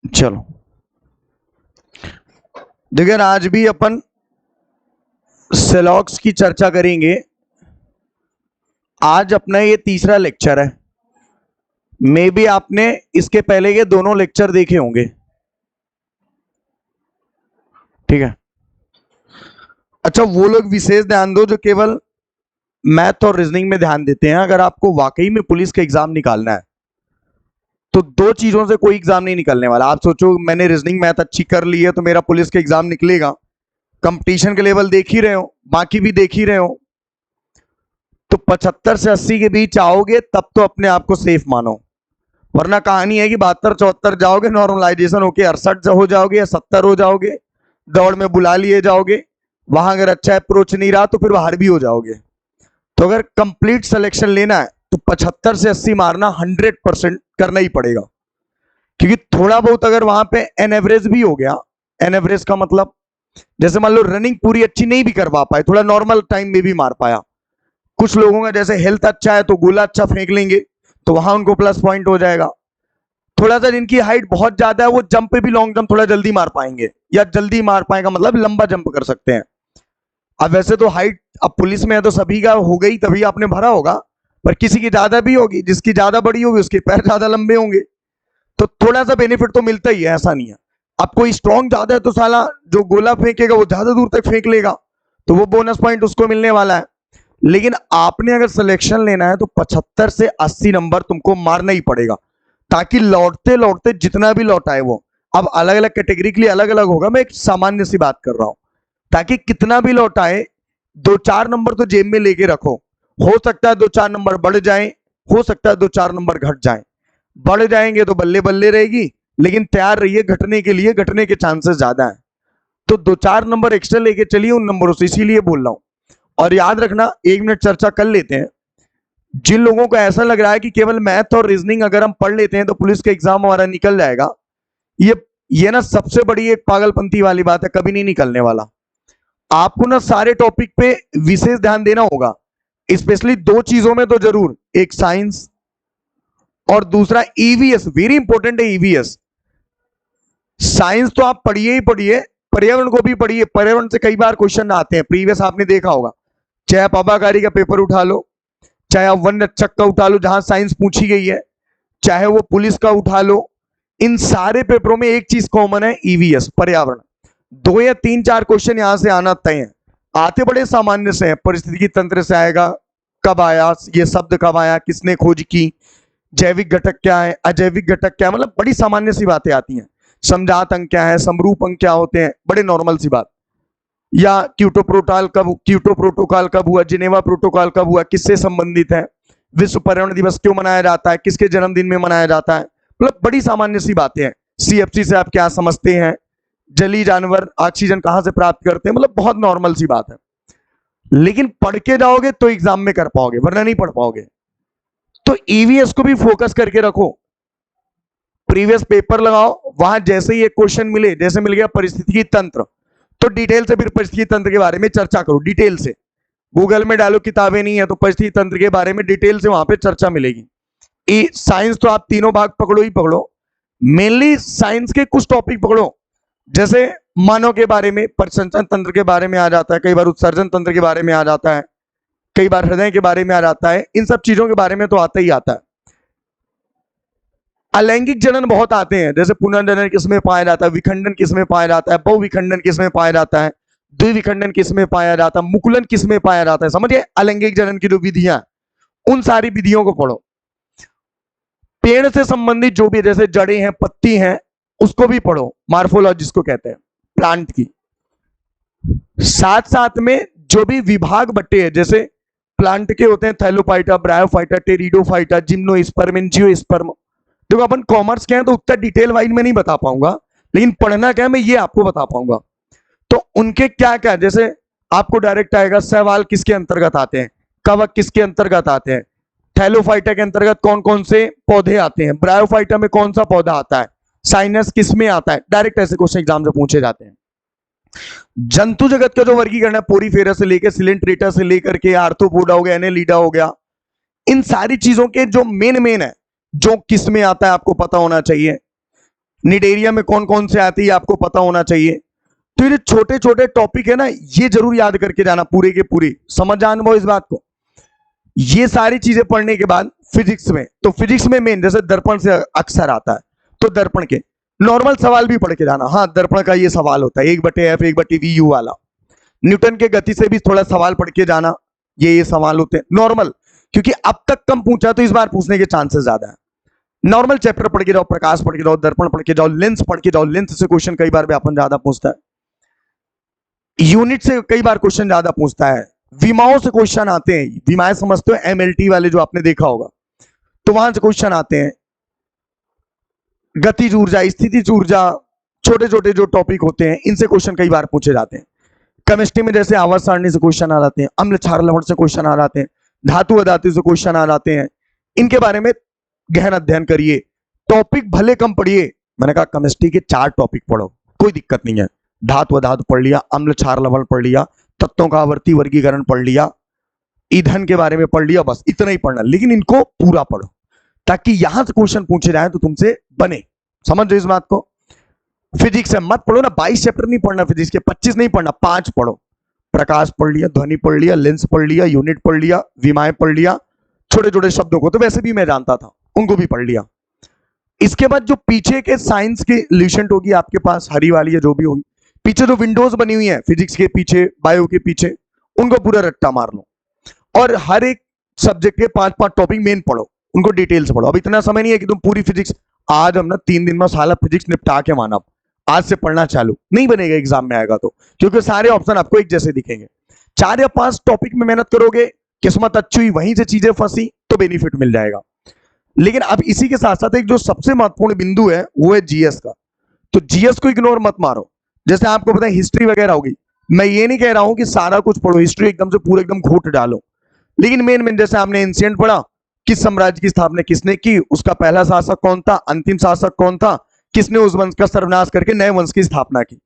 चलो देखिए, आज भी अपन सेलॉक्स की चर्चा करेंगे। आज अपना ये तीसरा लेक्चर है। मे बी आपने इसके पहले के दोनों लेक्चर देखे होंगे, ठीक है। अच्छा, वो लोग विशेष ध्यान दो जो केवल मैथ और रीजनिंग में ध्यान देते हैं। अगर आपको वाकई में पुलिस का एग्जाम निकालना है तो दो चीजों से कोई एग्जाम नहीं निकलने वाला। आप सोचो मैंने रीजनिंग मैथ अच्छी कर ली है तो मेरा पुलिस का एग्जाम निकलेगा। कंपटीशन के लेवल देख ही रहे हो, बाकी भी देख ही रहे हो। तो 75 से 80 के बीच आओगे तब तो अपने आप को सेफ मानो, वरना कहानी है कि 72-74 जाओगे, नॉर्मलाइजेशन होके 68 हो जाओगे या 70 हो जाओगे, दौड़ में बुला लिए जाओगे, वहां अगर अच्छा अप्रोच नहीं रहा तो फिर बाहर भी हो जाओगे। तो अगर कंप्लीट सिलेक्शन लेना है तो 75 से 80 मारना 100% करना ही पड़ेगा। क्योंकि थोड़ा बहुत अगर वहां पे एन एवरेज भी हो गया, एन एवरेज का मतलब जैसे मान लो रनिंग पूरी अच्छी नहीं भी करवा पाए, थोड़ा नॉर्मल टाइम में भी मार पाया। कुछ लोगों का जैसे हेल्थ अच्छा है तो गोला अच्छा फेंक लेंगे तो वहां उनको प्लस पॉइंट हो जाएगा। थोड़ा सा जिनकी हाइट बहुत ज्यादा है वो जंप पे भी लॉन्ग जंप थोड़ा जल्दी मार पाएंगे, या जल्दी मार पाएगा मतलब लंबा जंप कर सकते हैं। अब वैसे तो हाइट अब पुलिस में है तो सभी का हो गई, तभी आपने भरा होगा, पर किसी की ज्यादा भी होगी, जिसकी ज्यादा बड़ी होगी उसके पैर ज्यादा लंबे होंगे, तो थोड़ा सा बेनिफिट तो मिलता ही है, ऐसा नहीं है। अब कोई स्ट्रॉन्ग ज्यादा है तो साला जो गोला फेंकेगा वो ज्यादा दूर तक फेंक लेगा, तो वो बोनस पॉइंट उसको मिलने वाला है। लेकिन आपने अगर सिलेक्शन लेना है तो 75 से 80 नंबर तुमको मारना ही पड़ेगा, ताकि लौटते लौटते जितना भी लौटाए वो, अब अलग अलग कैटेगरी के लिए अलग अलग होगा, मैं एक सामान्य सी बात कर रहा हूं, ताकि कितना भी लौटाए 2-4 नंबर तो जेब में लेके रखो। हो सकता है 2-4 नंबर बढ़ जाए, हो सकता है 2-4 नंबर घट जाए। बढ़ जाएंगे तो बल्ले बल्ले रहेगी, लेकिन तैयार रहिए घटने के लिए, घटने के चांसेस ज्यादा है। तो 2-4 नंबर एक्स्ट्रा लेके चलिए उन नंबरों से, इसीलिए बोल रहा हूं। और याद रखना, 1 मिनट चर्चा कर लेते हैं। जिन लोगों को ऐसा लग रहा है कि केवल मैथ और रीजनिंग अगर हम पढ़ लेते हैं तो पुलिस का एग्जाम हमारा निकल जाएगा, ये ना सबसे बड़ी एक पागलपंती वाली बात है, कभी नहीं निकलने वाला। आपको ना सारे टॉपिक पे विशेष ध्यान देना होगा, स्पेशली दो चीजों में तो जरूर, एक साइंस और दूसरा ईवीएस, वेरी इंपॉर्टेंट है ईवीएस। साइंस तो आप पढ़िए ही पढ़िए, पर्यावरण को भी पढ़िए। पर्यावरण से कई बार क्वेश्चन आते हैं, प्रीवियस आपने देखा होगा। चाहे आप आबाकारी का पेपर उठा लो, चाहे आप वन रक्षक का उठा लो जहां साइंस पूछी गई है, चाहे वो पुलिस का उठा लो, इन सारे पेपरों में एक चीज कॉमन है, ईवीएस, पर्यावरण। 2 या 3-4 क्वेश्चन यहां से आना तय है। आते बड़े सामान्य से हैं, परिस्थितिकी तंत्र से आएगा, कब आया ये शब्द, कब आया, किसने खोज की, जैविक घटक क्या है, अजैविक घटक क्या है, मतलब बड़ी सामान्य सी बातें आती हैं। समझात अंक क्या है, समरूप अंक क्या होते हैं, बड़े नॉर्मल सी बात। या क्योटो प्रोटोकॉल कब हुआ, जिनेवा प्रोटोकॉल कब हुआ, किससे संबंधित है, विश्व पर्यावरण दिवस क्यों मनाया जाता है, किसके जन्मदिन में मनाया जाता है, मतलब बड़ी सामान्य सी बातें हैं। सीएफसी से आप क्या समझते हैं, जलीय जानवर ऑक्सीजन कहां से प्राप्त करते हैं, मतलब बहुत नॉर्मल सी बात है। लेकिन पढ़ के जाओगे तो एग्जाम में कर पाओगे, वरना नहीं पढ़ पाओगे। तो ईवीएस को भी फोकस करके रखो, प्रीवियस पेपर लगाओ, वहां जैसे ही एक क्वेश्चन मिले, जैसे मिल गया परिस्थितिकी तंत्र, तो डिटेल से फिर परिस्थितिकी तंत्र के बारे में चर्चा करो, डिटेल से। गूगल में डालो, किताबें नहीं है तो परिस्थितिकी तंत्र के बारे में डिटेल से वहां पे चर्चा मिलेगी। साइंस तो आप तीनों भाग पकड़ो ही पकड़ो, मेनली साइंस के कुछ टॉपिक पकड़ो, जैसे मानव के बारे में, परिसंचरण तंत्र के बारे में आ जाता है, कई बार उत्सर्जन तंत्र के बारे में आ जाता है, कई बार हृदय के बारे में आ जाता है, इन सब चीजों के बारे में तो आता ही आता है। अलैंगिक जनन बहुत आते हैं, जैसे पुनर्जनन किसमें पाया जाता है, विखंडन किसमें पाया जाता है, बहुविखंडन किसमें पाया जाता है, द्विविखंडन किसमें पाया जाता है, मुकुलन किसमें पाया जाता है, समझिए अलैंगिक जनन की जो विधियां, उन सारी विधियों को पढ़ो। पेड़ से संबंधित जो भी, जैसे जड़ें हैं, पत्ती हैं, उसको भी पढ़ो, मार्फोलॉजी जिसको कहते हैं, प्लांट की। साथ साथ में जो भी विभाग बटे हैं, जैसे प्लांट के होते हैं Thallophyta, bryophyta, pteridophyta, gymnosperm, angiosperm. देखो अपन कॉमर्स के हैं तो उतना डिटेल वाइज में नहीं बता पाऊंगा, लेकिन पढ़ना क्या है मैं ये आपको बता पाऊंगा। तो उनके क्या क्या, जैसे आपको डायरेक्ट आएगा, शैवाल किसके अंतर्गत आते हैं, कवक किसके अंतर्गत आते हैं, थैलोफाइटा के अंतर्गत कौन कौन से पौधे आते हैं, ब्रायोफाइटा में कौन सा पौधा आता है, साइनस किसमें आता है, डायरेक्ट ऐसे क्वेश्चन एग्जाम से पूछे जाते हैं। जंतु जगत का जो वर्गीकरण है, पोरीफेरा से लेकर सिलेंट्रेटा से लेकर के आर्थ्रोपोडा हो गया, एनेलिडा हो गया, इन सारी चीजों के जो मेन है, जो किस में आता है आपको पता होना चाहिए। निडेरिया में कौन कौन से आती है आपको पता होना चाहिए। तो ये छोटे छोटे टॉपिक है ना, ये जरूर याद करके जाना पूरे के पूरे, समझ जान वो इस बात को। ये सारी चीजें पढ़ने के बाद फिजिक्स में, तो फिजिक्स में मेन जैसे दर्पण से अक्सर आता है, तो दर्पण के नॉर्मल सवाल भी पढ़ के जाना। हाँ, दर्पण का ये सवाल होता है 1/f 1/v u वाला। न्यूटन के गति से भी थोड़ा सवाल पढ़ के जाना, ये सवाल होते हैं नॉर्मल, क्योंकि अब तक कम पूछा तो इस बार पूछने के चांसेस ज्यादा है। नॉर्मल चैप्टर पढ़ के जाओ, प्रकाश पढ़ के जाओ, दर्पण पढ़ के जाओ, लेंस पढ़ के जाओ, लेंस से क्वेश्चन कई बार व्यापन ज्यादा पूछता है, यूनिट से कई बार क्वेश्चन ज्यादा पूछता है, विमाओं से क्वेश्चन आते हैं। विमाएं समझते हो, MLT वाले जो आपने देखा होगा, तो वहां से क्वेश्चन आते हैं। गतिज ऊर्जा, स्थितिज ऊर्जा, छोटे छोटे जो टॉपिक होते हैं इनसे क्वेश्चन कई बार पूछे जाते हैं। केमिस्ट्री में जैसे आवर्त सारणी से क्वेश्चन आ जाते हैं, अम्ल क्षार लवण से क्वेश्चन आ जाते हैं, धातु अधातु से क्वेश्चन आ जाते हैं। इनके बारे में गहन अध्ययन करिए, टॉपिक भले कम पढ़िए। मैंने कहा केमिस्ट्री के 4 टॉपिक पढ़ो, कोई दिक्कत नहीं है। धातु अधातु पढ़ लिया, अम्ल क्षार लवण पढ़ लिया, तत्वों का आवर्ती वर्गीकरण पढ़ लिया, ईंधन के बारे में पढ़ लिया, बस इतना ही पढ़ना। लेकिन इनको पूरा पढ़ो ताकि यहां से क्वेश्चन पूछे जाए तो तुमसे बने। समझ रहे इस बात को। फिजिक्स है मत पढ़ो ना, 22 चैप्टर नहीं पढ़ना फिजिक्स के, 25 नहीं पढ़ना, 5 पढ़ो। प्रकाश पढ़ लिया, ध्वनि पढ़ लिया, लेंस पढ़ लिया, यूनिट पढ़ लिया, विमाएं पढ़ लिया, छोटे छोटे शब्दों को तो वैसे भी मैं जानता था, उनको भी पढ़ लिया। इसके बाद जो पीछे के साइंस की ल्यूसेंट होगी आपके पास, हरी वाली या जो भी होगी, पीछे जो विंडोज बनी हुई है फिजिक्स के पीछे, बायो के पीछे, उनको पूरा रट्टा मार लो। और हर एक सब्जेक्ट के 5-5 टॉपिक मेन पढ़ो, उनको डिटेल से पढ़ो। अब इतना समय नहीं है कि तुम पूरी फिजिक्स, आज हम ना 3 दिन में साला फिजिक्स निपटा के माना, आज से पढ़ना चालू नहीं बनेगा, एग्जाम में आएगा तो, क्योंकि सारे ऑप्शन आपको एक जैसे दिखेंगे। 4 या 5 टॉपिक में मेहनत करोगे, किस्मत अच्छी हुई वहीं से चीजें फंसी तो बेनिफिट मिल जाएगा। लेकिन अब इसी के साथ साथ एक जो सबसे महत्वपूर्ण बिंदु है वो है जीएस का। तो जीएस को इग्नोर मत मारो। जैसे आपको पता है हिस्ट्री वगैरह होगी, मैं ये नहीं कह रहा हूं कि सारा कुछ पढ़ो, हिस्ट्री एकदम से पूरा एकदम घोट डालो, लेकिन मेन जैसे आपने एंशिएंट पढ़ा, किस साम्राज्य की स्थापना किसने की, उसका पहला शासक कौन था, अंतिम शासक कौन था, किसने उस वंश का सर्वनाश करके नए वंश की स्थापना की,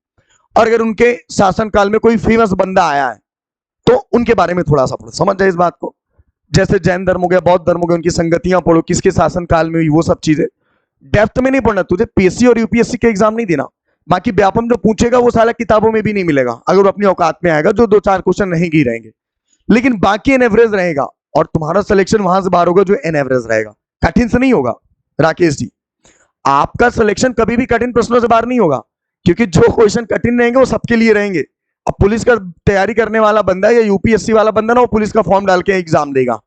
और अगर उनके शासनकाल में कोई फेमस बंदा आया है तो उनके बारे में थोड़ा सा पढ़ो। समझ जाए इस बात को। जैसे जैन धर्म हो गया, बौद्ध धर्म हो गया, उनकी संगतियां पढ़ो, किसके शासनकाल में हुई, वो सब चीजें डेप्थ में नहीं पढ़ना। तुझे पीएससी और यूपीएससी के एग्जाम नहीं देना, बाकी व्यापम जो पूछेगा वो सारा किताबों में भी नहीं मिलेगा, अगर वो अपनी औकात में आएगा, जो 2-4 क्वेश्चन नहीं की रहेंगे, लेकिन बाकी एन एवरेज रहेगा, और तुम्हारा सिलेक्शन वहां से बाहर होगा जो एन एवरेज रहेगा। कठिन से नहीं होगा राकेश जी, आपका सिलेक्शन कभी भी कठिन प्रश्नों से बाहर नहीं होगा, क्योंकि जो क्वेश्चन कठिन रहेंगे वो सबके लिए रहेंगे। अब पुलिस का तैयारी करने वाला बंदा या यूपीएससी वाला बंदा ना, वो पुलिस का फॉर्म डाल के एग्जाम देगा,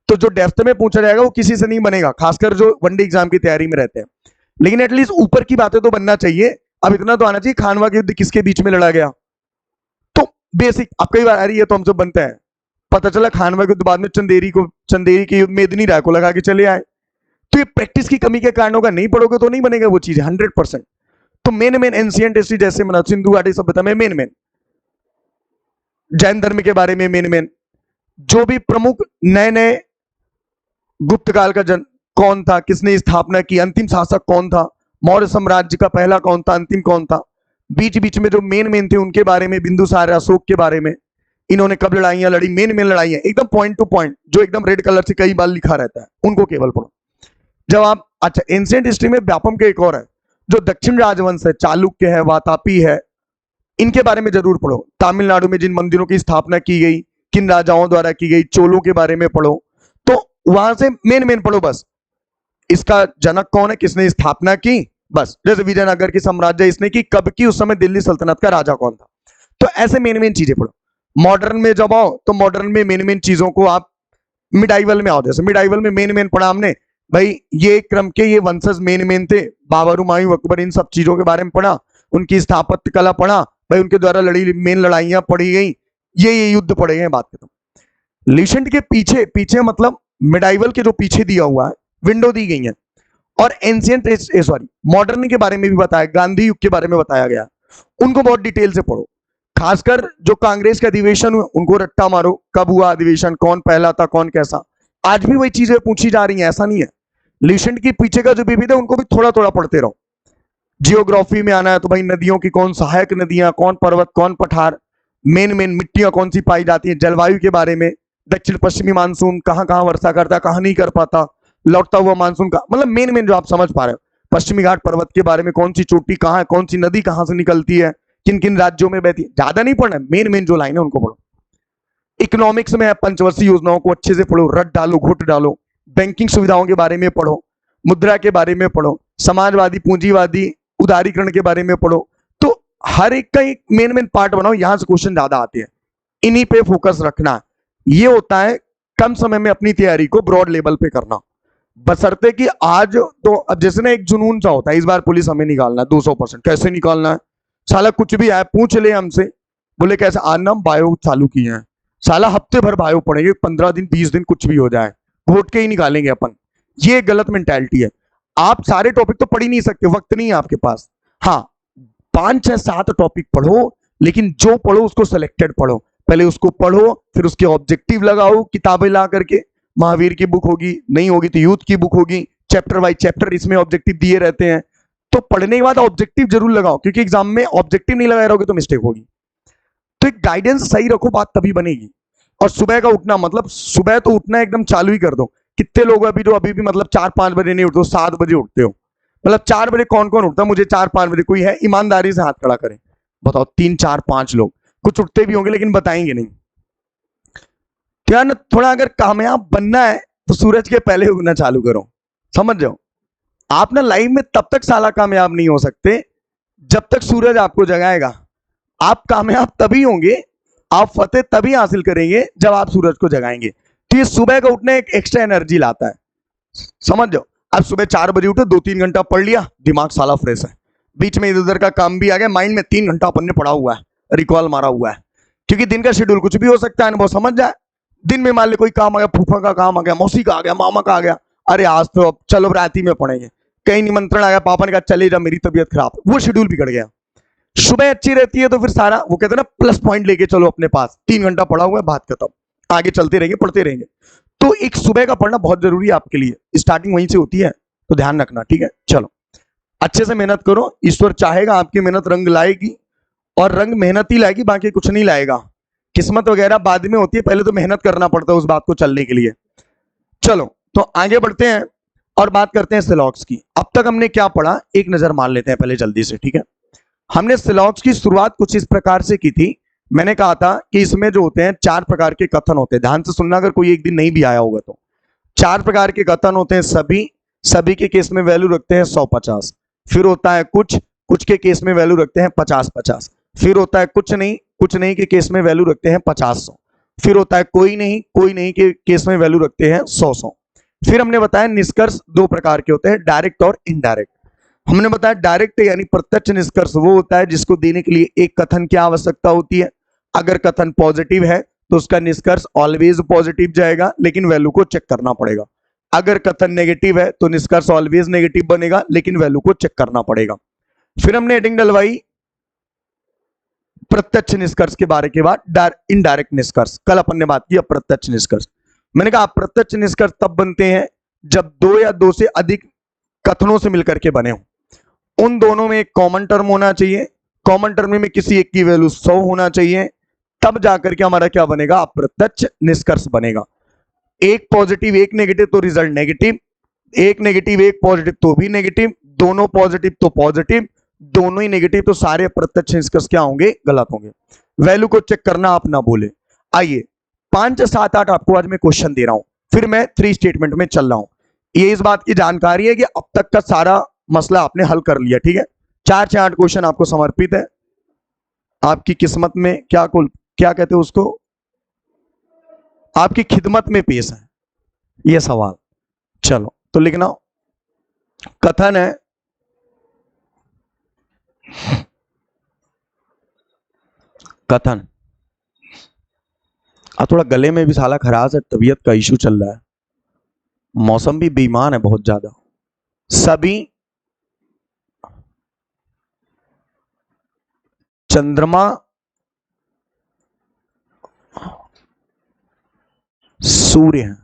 तो जो डेप्थ में पूछा जाएगा वो किसी से नहीं बनेगा, खासकर जो वनडे एग्जाम की तैयारी में रहते हैं। लेकिन एटलीस्ट ऊपर की बातें तो बनना चाहिए। अब इतना तो आना चाहिए, खानवा के युद्ध किसके बीच में लड़ा गया, तो बेसिक अब कई बार आ रही है तो हमसे बनता है, पता चला खानवा के युद्ध बाद में चंदेरी के युद्ध मेदिनी राय को लगा के चले आए। तो ये प्रैक्टिस की कमी के कारण होगा, नहीं पढ़ोगे तो नहीं बनेगा वो चीज 100%। तो मेन एंशिएंट हिस्ट्री जैसे मना सिंधु घाटी सभ्यता में मेन जैन धर्म के बारे में मेन जो भी प्रमुख नए गुप्त काल का जन कौन था, किसने स्थापना की, अंतिम शासक कौन था, मौर्य साम्राज्य का पहला कौन था, अंतिम कौन था, बीच बीच में जो मेन थे उनके बारे में, बिंदुसार अशोक के बारे में, इन्होंने कब लड़ाइयां लड़ी, मेन लड़ाइयां एकदम पॉइंट टू पॉइंट, जो एकदम रेड कलर से कई बार लिखा रहता है, उनको केवल पढ़ो। जब आप अच्छा एंशिएंट हिस्ट्री में व्यापम के एक और है जो दक्षिण राजवंश है, चालुक्य है, वातापी है, इनके बारे में जरूर पढ़ो। तमिलनाडु में जिन मंदिरों की स्थापना की गई, किन राजाओं द्वारा की गई, चोलों के बारे में पढ़ो। तो वहां से मेन पढ़ो, बस इसका जनक कौन है, किसने स्थापना की, बस जैसे विजयनगर की साम्राज्य इसने की, कब की, उस समय दिल्ली सल्तनत का राजा कौन था। तो ऐसे मेन चीजें पढ़ो। मॉडर्न में जब आओ तो मॉडर्न में मेन चीजों को आप, मिडाइवल में आओ, जैसे मिडाइवल में मेन पढ़ा हमने भाई, ये क्रम के ये वंशज मेन थे, बाबर, हुमायूं, अकबर, इन सब चीजों के बारे में पढ़ा, उनकी स्थापत्य कला पढ़ा भाई, उनके द्वारा लड़ी मेन लड़ाइयां पढ़ी गई, ये युद्ध पढ़े गए, बात खत्म। ल्यूसेंट के पीछे मतलब मिडाइवल के जो पीछे दिया हुआ है विंडो दी गई है, और एंशिएंट सॉरी मॉडर्न के बारे में भी बताया, गांधी युग के बारे में बताया गया, उनको बहुत डिटेल से पढ़ो। खासकर जो कांग्रेस का अधिवेशन हुआ उनको रट्टा मारो, कब हुआ अधिवेशन, कौन पहला था, कौन कैसा, आज भी वही चीजें पूछी जा रही हैं, ऐसा नहीं है। ल्यूसेंट के पीछे का जो विविध है उनको भी थोड़ा थोड़ा पढ़ते रहो। जियोग्राफी में आना है तो भाई नदियों की कौन सहायक नदियां, कौन पर्वत, कौन पठार, मेन मिट्टियां कौन सी पाई जाती हैं, जलवायु के बारे में, दक्षिण पश्चिमी मानसून कहां कहां वर्षा करता है, कहां नहीं कर पाता, लौटता हुआ मानसून का, मतलब मेन जो आप समझ पा रहे हो। पश्चिमी घाट पर्वत के बारे में, कौन सी चोटी कहाँ है, कौन सी नदी कहाँ से निकलती है, किन किन राज्यों में बहती है, ज्यादा नहीं पढ़ना, मेन मेन जो लाइन है उनको पढ़ो। इकोनॉमिक्स में है, पंचवर्षीय योजनाओं को अच्छे से पढ़ो, रट डालो घुट डालो, बैंकिंग सुविधाओं के बारे में पढ़ो, मुद्रा के बारे में पढ़ो, समाजवादी पूंजीवादी उदारीकरण के बारे में पढ़ो। तो हर एक का एक मेन मेन पार्ट बनाओ, यहां से क्वेश्चन ज्यादा आते हैं, इन्हीं पे फोकस रखना। ये होता है कम समय में अपनी तैयारी को ब्रॉड लेवल पे करना। बशर्ते कि आज तो अब जैसे ना एक जुनून सा होता है, इस बार पुलिस हमें निकालना है 200%, कैसे निकालना है, साला कुछ भी आए पूछ ले हमसे, बोले कैसे, आज ना हम बायो चालू किए हैं, साला हफ्ते भर बायो पढ़ेंगे, 15 दिन 20 दिन कुछ भी हो जाए, घोट के ही निकालेंगे अपन। ये गलत मेंटालिटी है। आप सारे टॉपिक तो पढ़ ही नहीं सकते, वक्त नहीं है आपके पास। हाँ, 5 6 7 टॉपिक पढ़ो, लेकिन जो पढ़ो उसको सिलेक्टेड पढ़ो। पहले उसको पढ़ो, फिर उसके ऑब्जेक्टिव लगाओ, किताबें ला करके, महावीर की बुक होगी, नहीं होगी तो यूथ की बुक होगी, चैप्टर बाय चैप्टर इसमें ऑब्जेक्टिव दिए रहते हैं। तो पढ़ने के बाद ऑब्जेक्टिव जरूर लगाओ, क्योंकि एग्जाम में ऑब्जेक्टिव नहीं लगाए रहोगे तो मिस्टेक होगी। तो एक गाइडेंस सही रखो, बात तभी बनेगी। और सुबह का उठना, मतलब सुबह तो उठना एकदम चालू ही कर दो। कितने लोग अभी जो अभी भी मतलब 4 5 बजे नहीं उठते हो, 7 बजे उठते हो, मतलब 4 बजे कौन कौन उठता है? मुझे 4 5 बजे कोई है ईमानदारी से हाथ खड़ा करें, बताओ। 3 4 5 लोग, कुछ उठते भी होंगे लेकिन बताएंगे नहीं। तो यार थोड़ा अगर कामयाब बनना है तो सूरज के पहले उगना चालू करो, समझ जाओ। आप ना लाइफ में तब तक साला कामयाब नहीं हो सकते जब तक सूरज आपको जगाएगा। आप कामयाब तभी होंगे, आप फतेह तभी हासिल करेंगे जब आप सूरज को जगाएंगे। तो ये सुबह का उठना एक एक्स्ट्रा एनर्जी लाता है, समझ जाओ। आप सुबह 4 बजे उठे, 2 3 घंटा पढ़ लिया, दिमाग साला फ्रेश है, बीच में इधर उधर का काम भी आ गया माइंड में, 3 घंटा अपन ने पढ़ा हुआ है, रिकॉल मारा हुआ है। क्योंकि दिन का शेड्यूल कुछ भी हो सकता है, वो समझ जाए। दिन में मान ली कोई काम आ गया, फूफा का काम आ गया, मौसी का आ गया, मामा का आ गया, अरे आज तो अब चलो रात ही में पढ़ेंगे। कहीं निमंत्रण आ गया, पापा ने कहा चले जा, मेरी तबीयत खराब, वो शेड्यूल बिगड़ गया। सुबह अच्छी रहती है तो फिर सारा वो कहते हैं ना प्लस पॉइंट लेके चलो अपने पास, 3 घंटा पढ़ा हुआ है, बात खत्म, आगे चलते रहेंगे, पढ़ते रहेंगे। तो एक सुबह का पढ़ना बहुत जरूरी है आपके लिए, स्टार्टिंग वहीं से होती है, तो ध्यान रखना, ठीक है। चलो अच्छे से मेहनत करो, ईश्वर चाहेगा आपकी मेहनत रंग लाएगी, और रंग मेहनत ही लाएगी, बाकी कुछ नहीं लाएगा। किस्मत वगैरह बाद में होती है, पहले तो मेहनत करना पड़ता है उस बात को चलने के लिए। चलो तो आगे बढ़ते हैं और बात करते हैं सिलॉक्स की। अब तक हमने क्या पढ़ा, एक नजर मार लेते हैं पहले जल्दी से, ठीक है। हमने सिलॉक्स की शुरुआत कुछ इस प्रकार से की थी। मैंने कहा था कि इसमें जो होते हैं 4 प्रकार के कथन होते हैं, ध्यान से सुनना अगर कोई एक दिन नहीं भी आया होगा तो। 4 प्रकार के कथन होते हैं, सभी, सभी के केस में वैल्यू रखते हैं 100 50। फिर होता है कुछ, कुछ के केस में वैल्यू रखते हैं 50 50। फिर होता है कुछ नहीं, कुछ नहीं के केस में वैल्यू रखते हैं 50 100। फिर होता है कोई नहीं, कोई नहीं के केस में वैल्यू रखते हैं 100 100। फिर हमने बताया निष्कर्ष 2 प्रकार के होते हैं, डायरेक्ट और इनडायरेक्ट। हमने बताया डायरेक्ट यानी प्रत्यक्ष निष्कर्ष वो होता है जिसको देने के लिए एक कथन की आवश्यकता होती है। अगर कथन पॉजिटिव है तो उसका निष्कर्ष ऑलवेज पॉजिटिव जाएगा, लेकिन वैल्यू को चेक करना पड़ेगा। अगर कथन नेगेटिव है तो निष्कर्ष ऑलवेज नेगेटिव बनेगा, लेकिन वैल्यू को चेक करना पड़ेगा। फिर हमने हेडिंग डलवाई प्रत्यक्ष निष्कर्ष के बारे के बाद इनडायरेक्ट निष्कर्ष। कल अपन ने बात की अप्रत्यक्ष निष्कर्ष। मैंने कहा अप्रत्यक्ष निष्कर्ष तब बनते हैं जब 2 या 2 से अधिक कथनों से मिलकर के बने हो। उन दोनों में एक कॉमन टर्म होना चाहिए, कॉमन टर्म में किसी एक की वैल्यू 100 होना चाहिए, तब जाकर के हमारा क्या बनेगा, अप्रत्यक्ष निष्कर्ष बनेगा। एक पॉजिटिव एक नेगेटिव तो रिजल्ट नेगेटिव, एक नेगेटिव एक पॉजिटिव तो भी नेगेटिव, दोनों पॉजिटिव तो पॉजिटिव, दोनों ही नेगेटिव तो सारे अप्रत्यक्ष निष्कर्ष क्या होंगे, गलत होंगे। वैल्यू को चेक करना आप ना भूले। आइए 5 7 8 आपको आज मैं क्वेश्चन दे रहा हूं, फिर मैं 3 स्टेटमेंट में चल रहा हूं। ये इस बात की जानकारी है कि अब तक का सारा मसला आपने हल कर लिया, ठीक है। 4 से 8 क्वेश्चन आपको समर्पित है, आपकी किस्मत में क्या कहते हैं उसको, आपकी खिदमत में पेश है ये सवाल। चलो तो लिखना, कथन है कथन। अब थोड़ा गले में भी साला खराश है, तबीयत का इशू चल रहा है, मौसम भी बेईमान है बहुत ज्यादा। सभी चंद्रमा सूर्य है।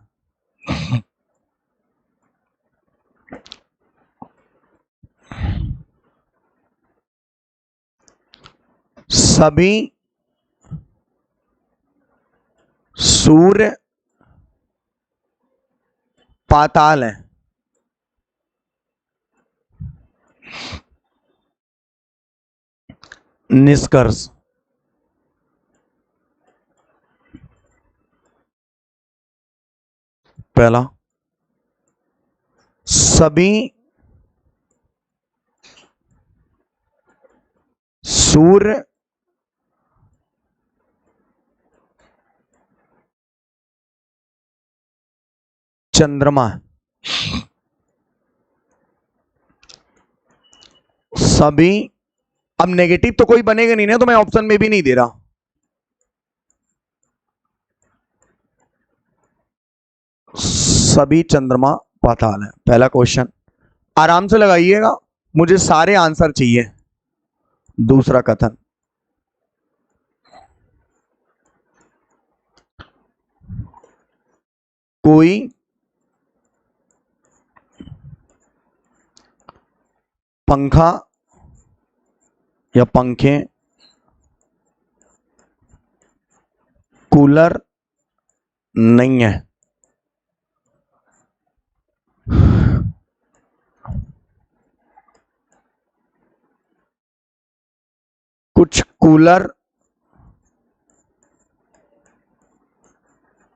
सभी सूर्य पाताल है। निष्कर्ष। पहला, सभी सूर्य चंद्रमा, सभी, अब नेगेटिव तो कोई बनेगा नहीं ना, तो मैं ऑप्शन में भी नहीं दे रहा। सभी चंद्रमा पाताल है, पहला क्वेश्चन। आराम से लगाइएगा, मुझे सारे आंसर चाहिए। दूसरा कथन, कोई पंखा या पंखे, कूलर नहीं है। कुछ कूलर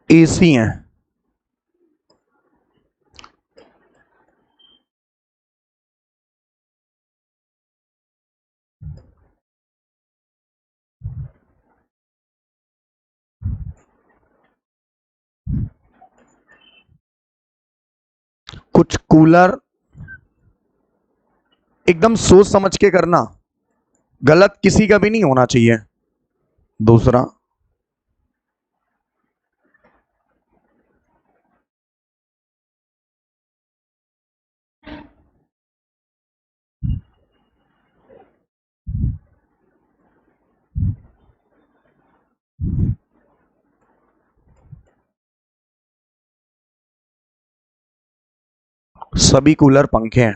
एसी हैं। कुछ कूलर, एकदम सोच समझ के करना, गलत किसी का भी नहीं होना चाहिए। दूसरा, सभी कूलर पंखे हैं।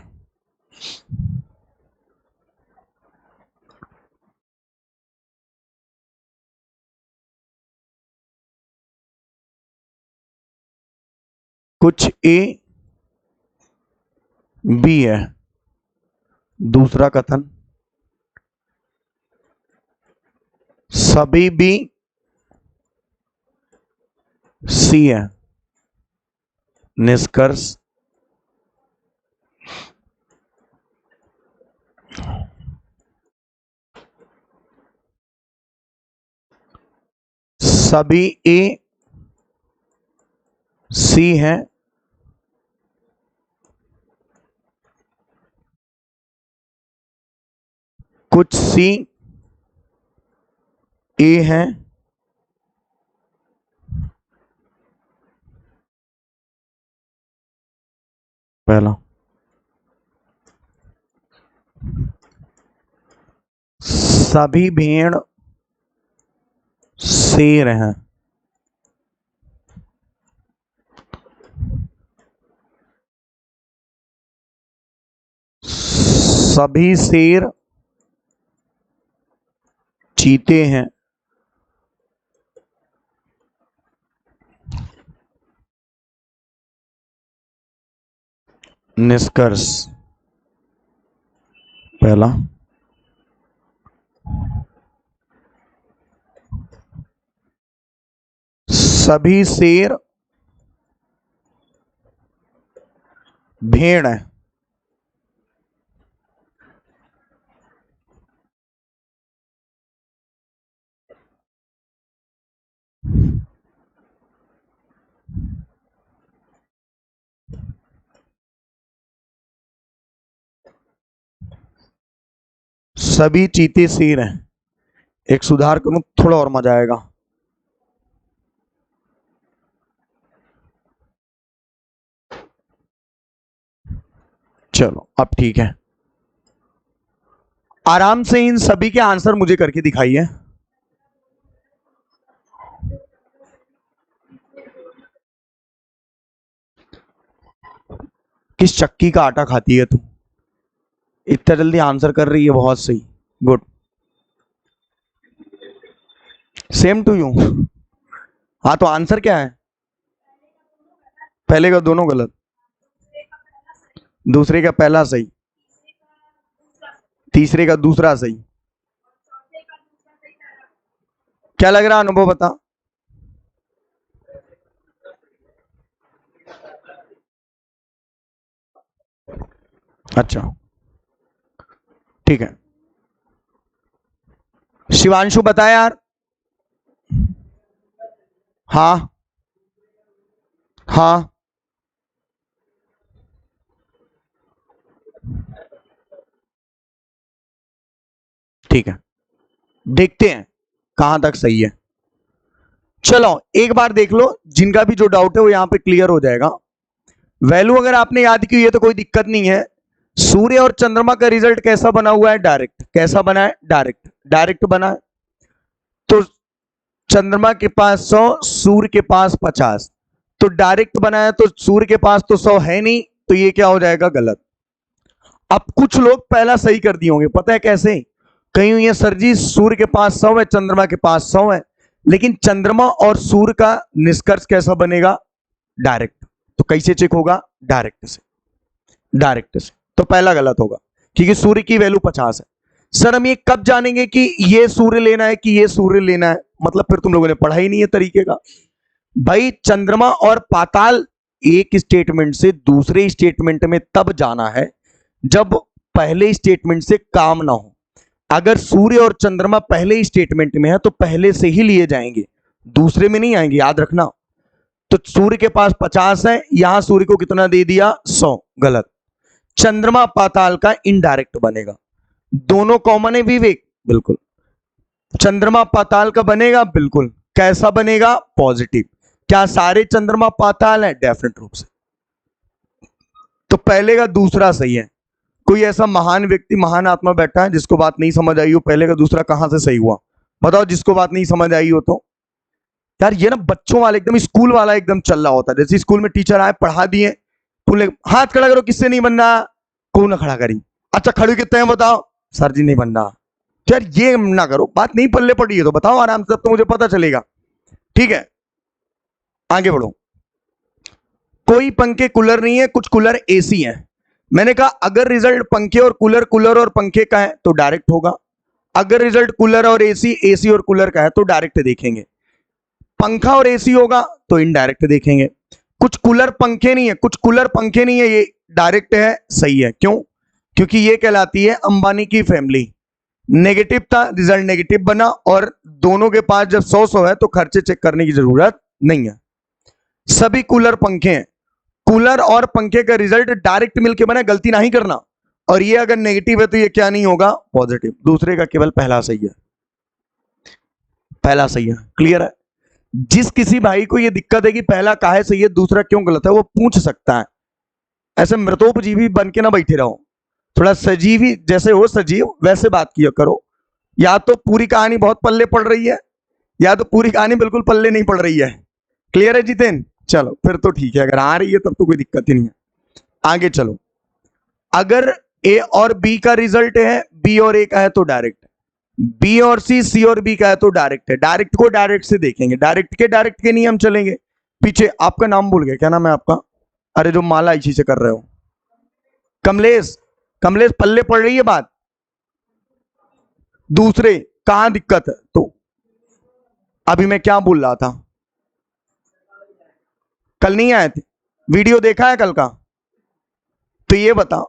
कुछ ए बी है। दूसरा कथन, सभी बी सी है। निष्कर्ष, सभी ए सी हैं, कुछ सी ए हैं, पहला, सभी भेड़ शेर हैं। सभी शेर चीते हैं। निष्कर्ष, पहला, सभी शेर भेड़ हैं। सभी चीते शेर हैं। एक सुधार करूं, थोड़ा और मजा आएगा। चलो अब ठीक है, आराम से इन सभी के आंसर मुझे करके दिखाइए। किस चक्की का आटा खाती है तू? इतना जल्दी आंसर कर रही है, बहुत सही, गुड, सेम टू यू। हाँ तो आंसर क्या है? पहले का दोनों गलत, दूसरे का पहला सही, तीसरे का दूसरा सही, क्या लग रहा अनुभव बता। अच्छा ठीक है, शिवांशु बता यार। हाँ हाँ ठीक है, देखते हैं कहां तक सही है। चलो एक बार देख लो, जिनका भी जो डाउट है वो यहां पे क्लियर हो जाएगा। वैल्यू अगर आपने याद की है तो कोई दिक्कत नहीं है। सूर्य और चंद्रमा का रिजल्ट कैसा बना हुआ है, डायरेक्ट। कैसा बना है, डायरेक्ट। डायरेक्ट बना है तो चंद्रमा के पास 100, सूर्य के पास 50, तो डायरेक्ट बना है तो सूर्य के पास तो 100 है नहीं, तो ये क्या हो जाएगा, गलत। अब कुछ लोग पहला सही कर दिए होंगे, पता है कैसे। कहीं हुई है सर जी, सूर्य के पास 100 है, चंद्रमा के पास 100 है, लेकिन चंद्रमा और सूर्य का निष्कर्ष कैसा बनेगा, डायरेक्ट। तो कैसे चेक होगा, डायरेक्ट से। डायरेक्ट से तो पहला गलत होगा, क्योंकि सूर्य की वैल्यू 50 है। सर हम ये कब जानेंगे कि ये सूर्य लेना है कि ये सूर्य लेना है, मतलब फिर तुम लोगों ने पढ़ा ही नहीं है तरीके का। भाई चंद्रमा और पाताल एक स्टेटमेंट से दूसरे स्टेटमेंट में तब जाना है जब पहले स्टेटमेंट से काम ना हो। अगर सूर्य और चंद्रमा पहले स्टेटमेंट में है तो पहले से ही लिए जाएंगे, दूसरे में नहीं आएंगे, याद रखना। तो सूर्य के पास 50 है, यहां सूर्य को कितना दे दिया, 100, गलत। चंद्रमा पाताल का इनडायरेक्ट बनेगा। दोनों कॉमन है विवेक, बिल्कुल। चंद्रमा पाताल का बनेगा, बिल्कुल। कैसा बनेगा, पॉजिटिव। क्या सारे चंद्रमा पाताल है, डेफिनेट रूप से। तो पहले का दूसरा सही है। कोई ऐसा महान व्यक्ति, महान आत्मा बैठा है जिसको बात नहीं समझ आई हो, पहले का दूसरा कहां से सही हुआ, बताओ जिसको बात नहीं समझ आई हो तो। यार ये ना बच्चों वाला एकदम, स्कूल वाला एकदम चल रहा होता है। जैसे स्कूल में टीचर आए, पढ़ा दिए, बोले हाथ खड़ा करो, किससे नहीं बन रहा, को ना खड़ा करी। अच्छा खड़े कितने हैं बताओ, सर जी नहीं बन रहा। यार ये ना करो, बात नहीं पल्ले पड़ी है तो बताओ आराम से, तब तो मुझे पता चलेगा। ठीक है आगे बढ़ो। कोई पंखे कूलर नहीं है, कुछ कूलर एसी है। मैंने कहा अगर रिजल्ट पंखे और कूलर, कूलर और पंखे का है तो डायरेक्ट होगा। अगर रिजल्ट कूलर और एसी, एसी और कूलर का है तो डायरेक्ट देखेंगे। पंखा और एसी होगा तो इनडायरेक्ट देखेंगे। कुछ कूलर पंखे नहीं है, कुछ कूलर पंखे नहीं है, ये डायरेक्ट है, सही है। क्यों, क्योंकि ये कहलाती है अंबानी की फैमिली। नेगेटिव था, रिजल्ट नेगेटिव बना, और दोनों के पास जब 100 है तो खर्चे चेक करने की जरूरत नहीं है। सभी कूलर पंखे हैं। कूलर और पंखे का रिजल्ट डायरेक्ट मिलके बना, गलती नहीं करना। और ये अगर नेगेटिव है तो ये क्या नहीं होगा, पॉजिटिव। दूसरे का केवल पहला सही है, पहला सही है। क्लियर है। जिस किसी भाई को ये दिक्कत है कि पहला काहे सही है दूसरा क्यों गलत है, वो पूछ सकता है। ऐसे मृतोपजीवी बन के ना बैठे रहो, थोड़ा सजीवी जैसे हो सजीव वैसे बात किया करो। या तो पूरी कहानी बहुत पल्ले पड़ रही है, या तो पूरी कहानी बिल्कुल पल्ले नहीं पड़ रही है। क्लियर है जितेन, चलो फिर तो ठीक है, अगर आ रही है तब तो कोई दिक्कत ही नहीं है। आगे चलो। अगर ए और बी का रिजल्ट है, बी और ए का है तो डायरेक्ट, बी और सी, सी और बी का है तो डायरेक्ट है। डायरेक्ट को डायरेक्ट से देखेंगे, डायरेक्ट के नियम चलेंगे। पीछे आपका नाम भूल गया, क्या नाम है आपका, अरे जो माला इसी से कर रहे हो, कमलेश। कमलेश पल्ले पड़ रही है बात, दूसरे कहां दिक्कत है तो। अभी मैं क्या बोल रहा था, कल नहीं आए थे, वीडियो देखा है कल का, तो ये बता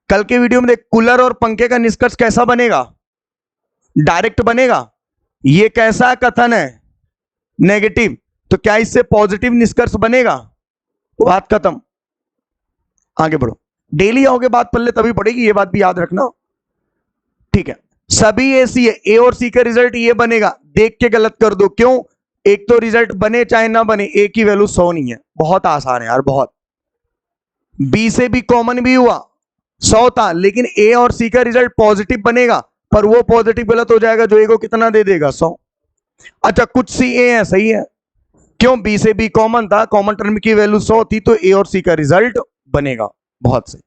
कल के वीडियो में देख, कूलर और पंखे का निष्कर्ष कैसा बनेगा, डायरेक्ट बनेगा। ये कैसा कथन है, नेगेटिव, तो क्या इससे पॉजिटिव निष्कर्ष बनेगा, बात खत्म। आगे बढ़ो। डेली आओगे बात पल्ले तभी पड़ेगी, ये बात भी याद रखना। ठीक है, सभी एसी है, ए और सी का रिजल्ट ये बनेगा, देख के गलत कर दो। क्यों, एक तो रिजल्ट बने चाहे ना बने, ए की वैल्यू 100 नहीं है, बहुत आसान है यार, बहुत। बी से भी कॉमन भी हुआ, 100 था, लेकिन ए और सी का रिजल्ट पॉजिटिव बनेगा, पर वो पॉजिटिव गलत हो जाएगा जो ए को कितना दे देगा, 100। अच्छा कुछ सी ए है, सही है। क्यों, बी से बी कॉमन था, कॉमन टर्म की वैल्यू 100 थी, तो ए और सी का रिजल्ट बनेगा, बहुत सही।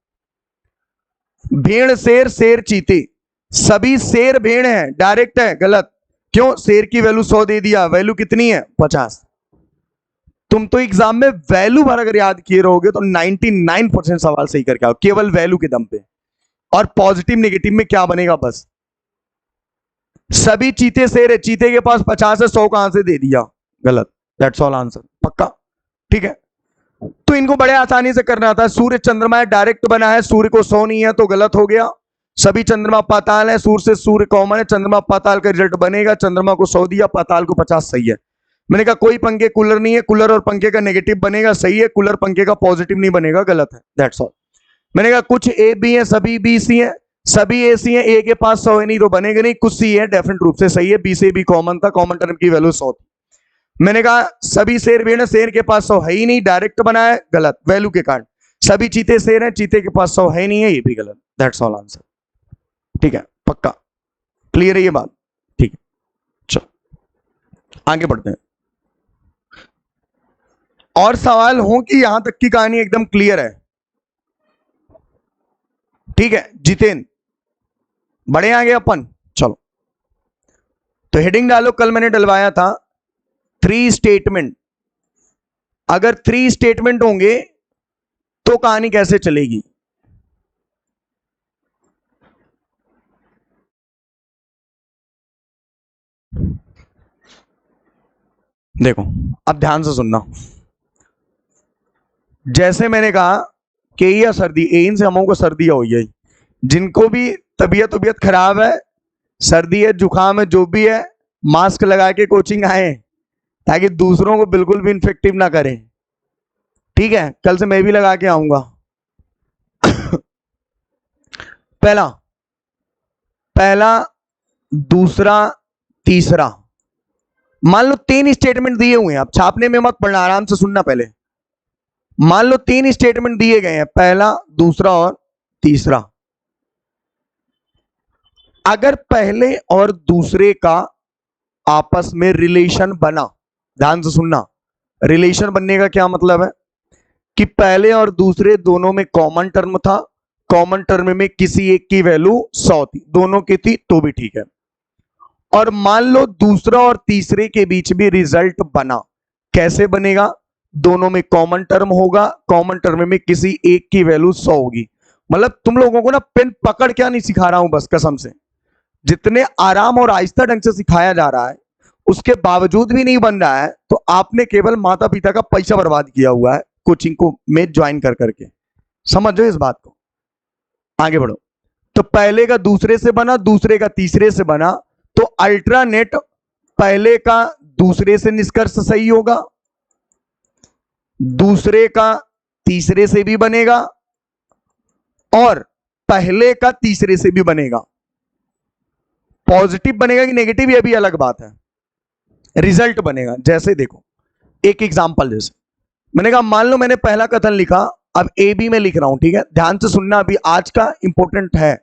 भेड़ शेर, शेर चीते, सभी शेर भेड़ हैं, डायरेक्ट है, गलत। क्यों, शेर की वैल्यू 100 दे दिया, वैल्यू कितनी है, 50। तुम तो एग्जाम में वैल्यू भर अगर याद किए रहोगे तो 99% सवाल सही करके आओ, केवल वैल्यू के दम पे। और पॉजिटिव नेगेटिव में क्या बनेगा बस। सभी चीते शेर है, चीते के पास 50 है, 100 कहां से दे दिया? गलत। That's all answer. पक्का? ठीक है, तो इनको बड़े आसानी से करना था। सूर्य चंद्रमा डायरेक्ट बना है, सूर्य को 100 नहीं है तो गलत हो गया। सभी चंद्रमा पाताल है, सूर्य से सूर्य कॉमन है, चंद्रमा पाताल का रिजल्ट बनेगा। चंद्रमा को 100 दिया, पाताल को 50, सही है। मैंने कहा कोई पंखे कूलर नहीं है, कूलर और पंखे का नेगेटिव बनेगा, सही है। कूलर पंखे का पॉजिटिव नहीं बनेगा, गलत है। That's all. मैंने कहा कुछ ए बी है, सभी बी सी है, सभी ए सी है, ए के पास 100 है नहीं तो बनेगा नहीं। कुछ सी है, डेफिनेट रूप से सही है, बी से बी कॉमन था, कॉमन टर्म की वैल्यू 100 थी। मैंने कहा सभी शेर भेड़ है, शेर के पास 100 है ही नहीं, डायरेक्ट बना है, गलत, वैल्यू के कारण। सभी चीते शेर है, चीते के पास 100 है नहीं है, ये भी गलत। That's all answer. ठीक है, पक्का क्लियर है ये बात? ठीक है, चलो आगे बढ़ते हैं। और सवाल हो कि यहां तक की कहानी एकदम क्लियर है? ठीक है जितेंद्र, बड़े आगे अपन। चलो तो हेडिंग डालो, कल मैंने डलवाया था 3 स्टेटमेंट। अगर 3 स्टेटमेंट होंगे तो कहानी कैसे चलेगी? देखो अब ध्यान से सुनना। जैसे मैंने कहा कि या सर्दी, इन से हमों को सर्दी हुई है, जिनको भी तबीयत खराब है, सर्दी है, जुकाम है, जो भी है, मास्क लगा के कोचिंग आए ताकि दूसरों को बिल्कुल भी इन्फेक्टिव ना करें। ठीक है, कल से मैं भी लगा के आऊंगा। पहला, दूसरा, तीसरा। मान लो 3 स्टेटमेंट दिए हुए हैं, आप छापने में मत पढ़ना, आराम से सुनना पहले। मान लो 3 स्टेटमेंट दिए गए हैं, पहला, दूसरा और तीसरा। अगर पहले और दूसरे का आपस में रिलेशन बना, ध्यान से सुनना, रिलेशन बनने का क्या मतलब है कि पहले और दूसरे दोनों में कॉमन टर्म था, कॉमन टर्म में किसी एक की वैल्यू 100 थी, दोनों की थी तो भी ठीक है। और मान लो दूसरा और तीसरे के बीच भी रिजल्ट बना, कैसे बनेगा? दोनों में कॉमन टर्म होगा, कॉमन टर्म में किसी एक की वैल्यू 100 होगी। मतलब तुम लोगों को ना पेन पकड़ क्या नहीं सिखा रहा हूं, बस कसम से, जितने आराम और आहिस्ता ढंग से सिखाया जा रहा है उसके बावजूद भी नहीं बन रहा है, तो आपने केवल माता पिता का पैसा बर्बाद किया हुआ है कोचिंग को में ज्वाइन कर करके। समझो इस बात को, आगे बढ़ो। तो पहले का दूसरे से बना, दूसरे का तीसरे से बना, तो अल्ट्रानेट पहले का दूसरे से निष्कर्ष सही होगा, दूसरे का तीसरे से भी बनेगा, और पहले का तीसरे से भी बनेगा। पॉजिटिव बनेगा कि नेगेटिव ये भी अलग बात है, रिजल्ट बनेगा। जैसे देखो एक एग्जांपल, जैसे मैंने कहा मान लो मैंने पहला कथन लिखा, अब ए बी में लिख रहा हूं, ठीक है, ध्यान से सुनना, अभी आज का इंपॉर्टेंट है।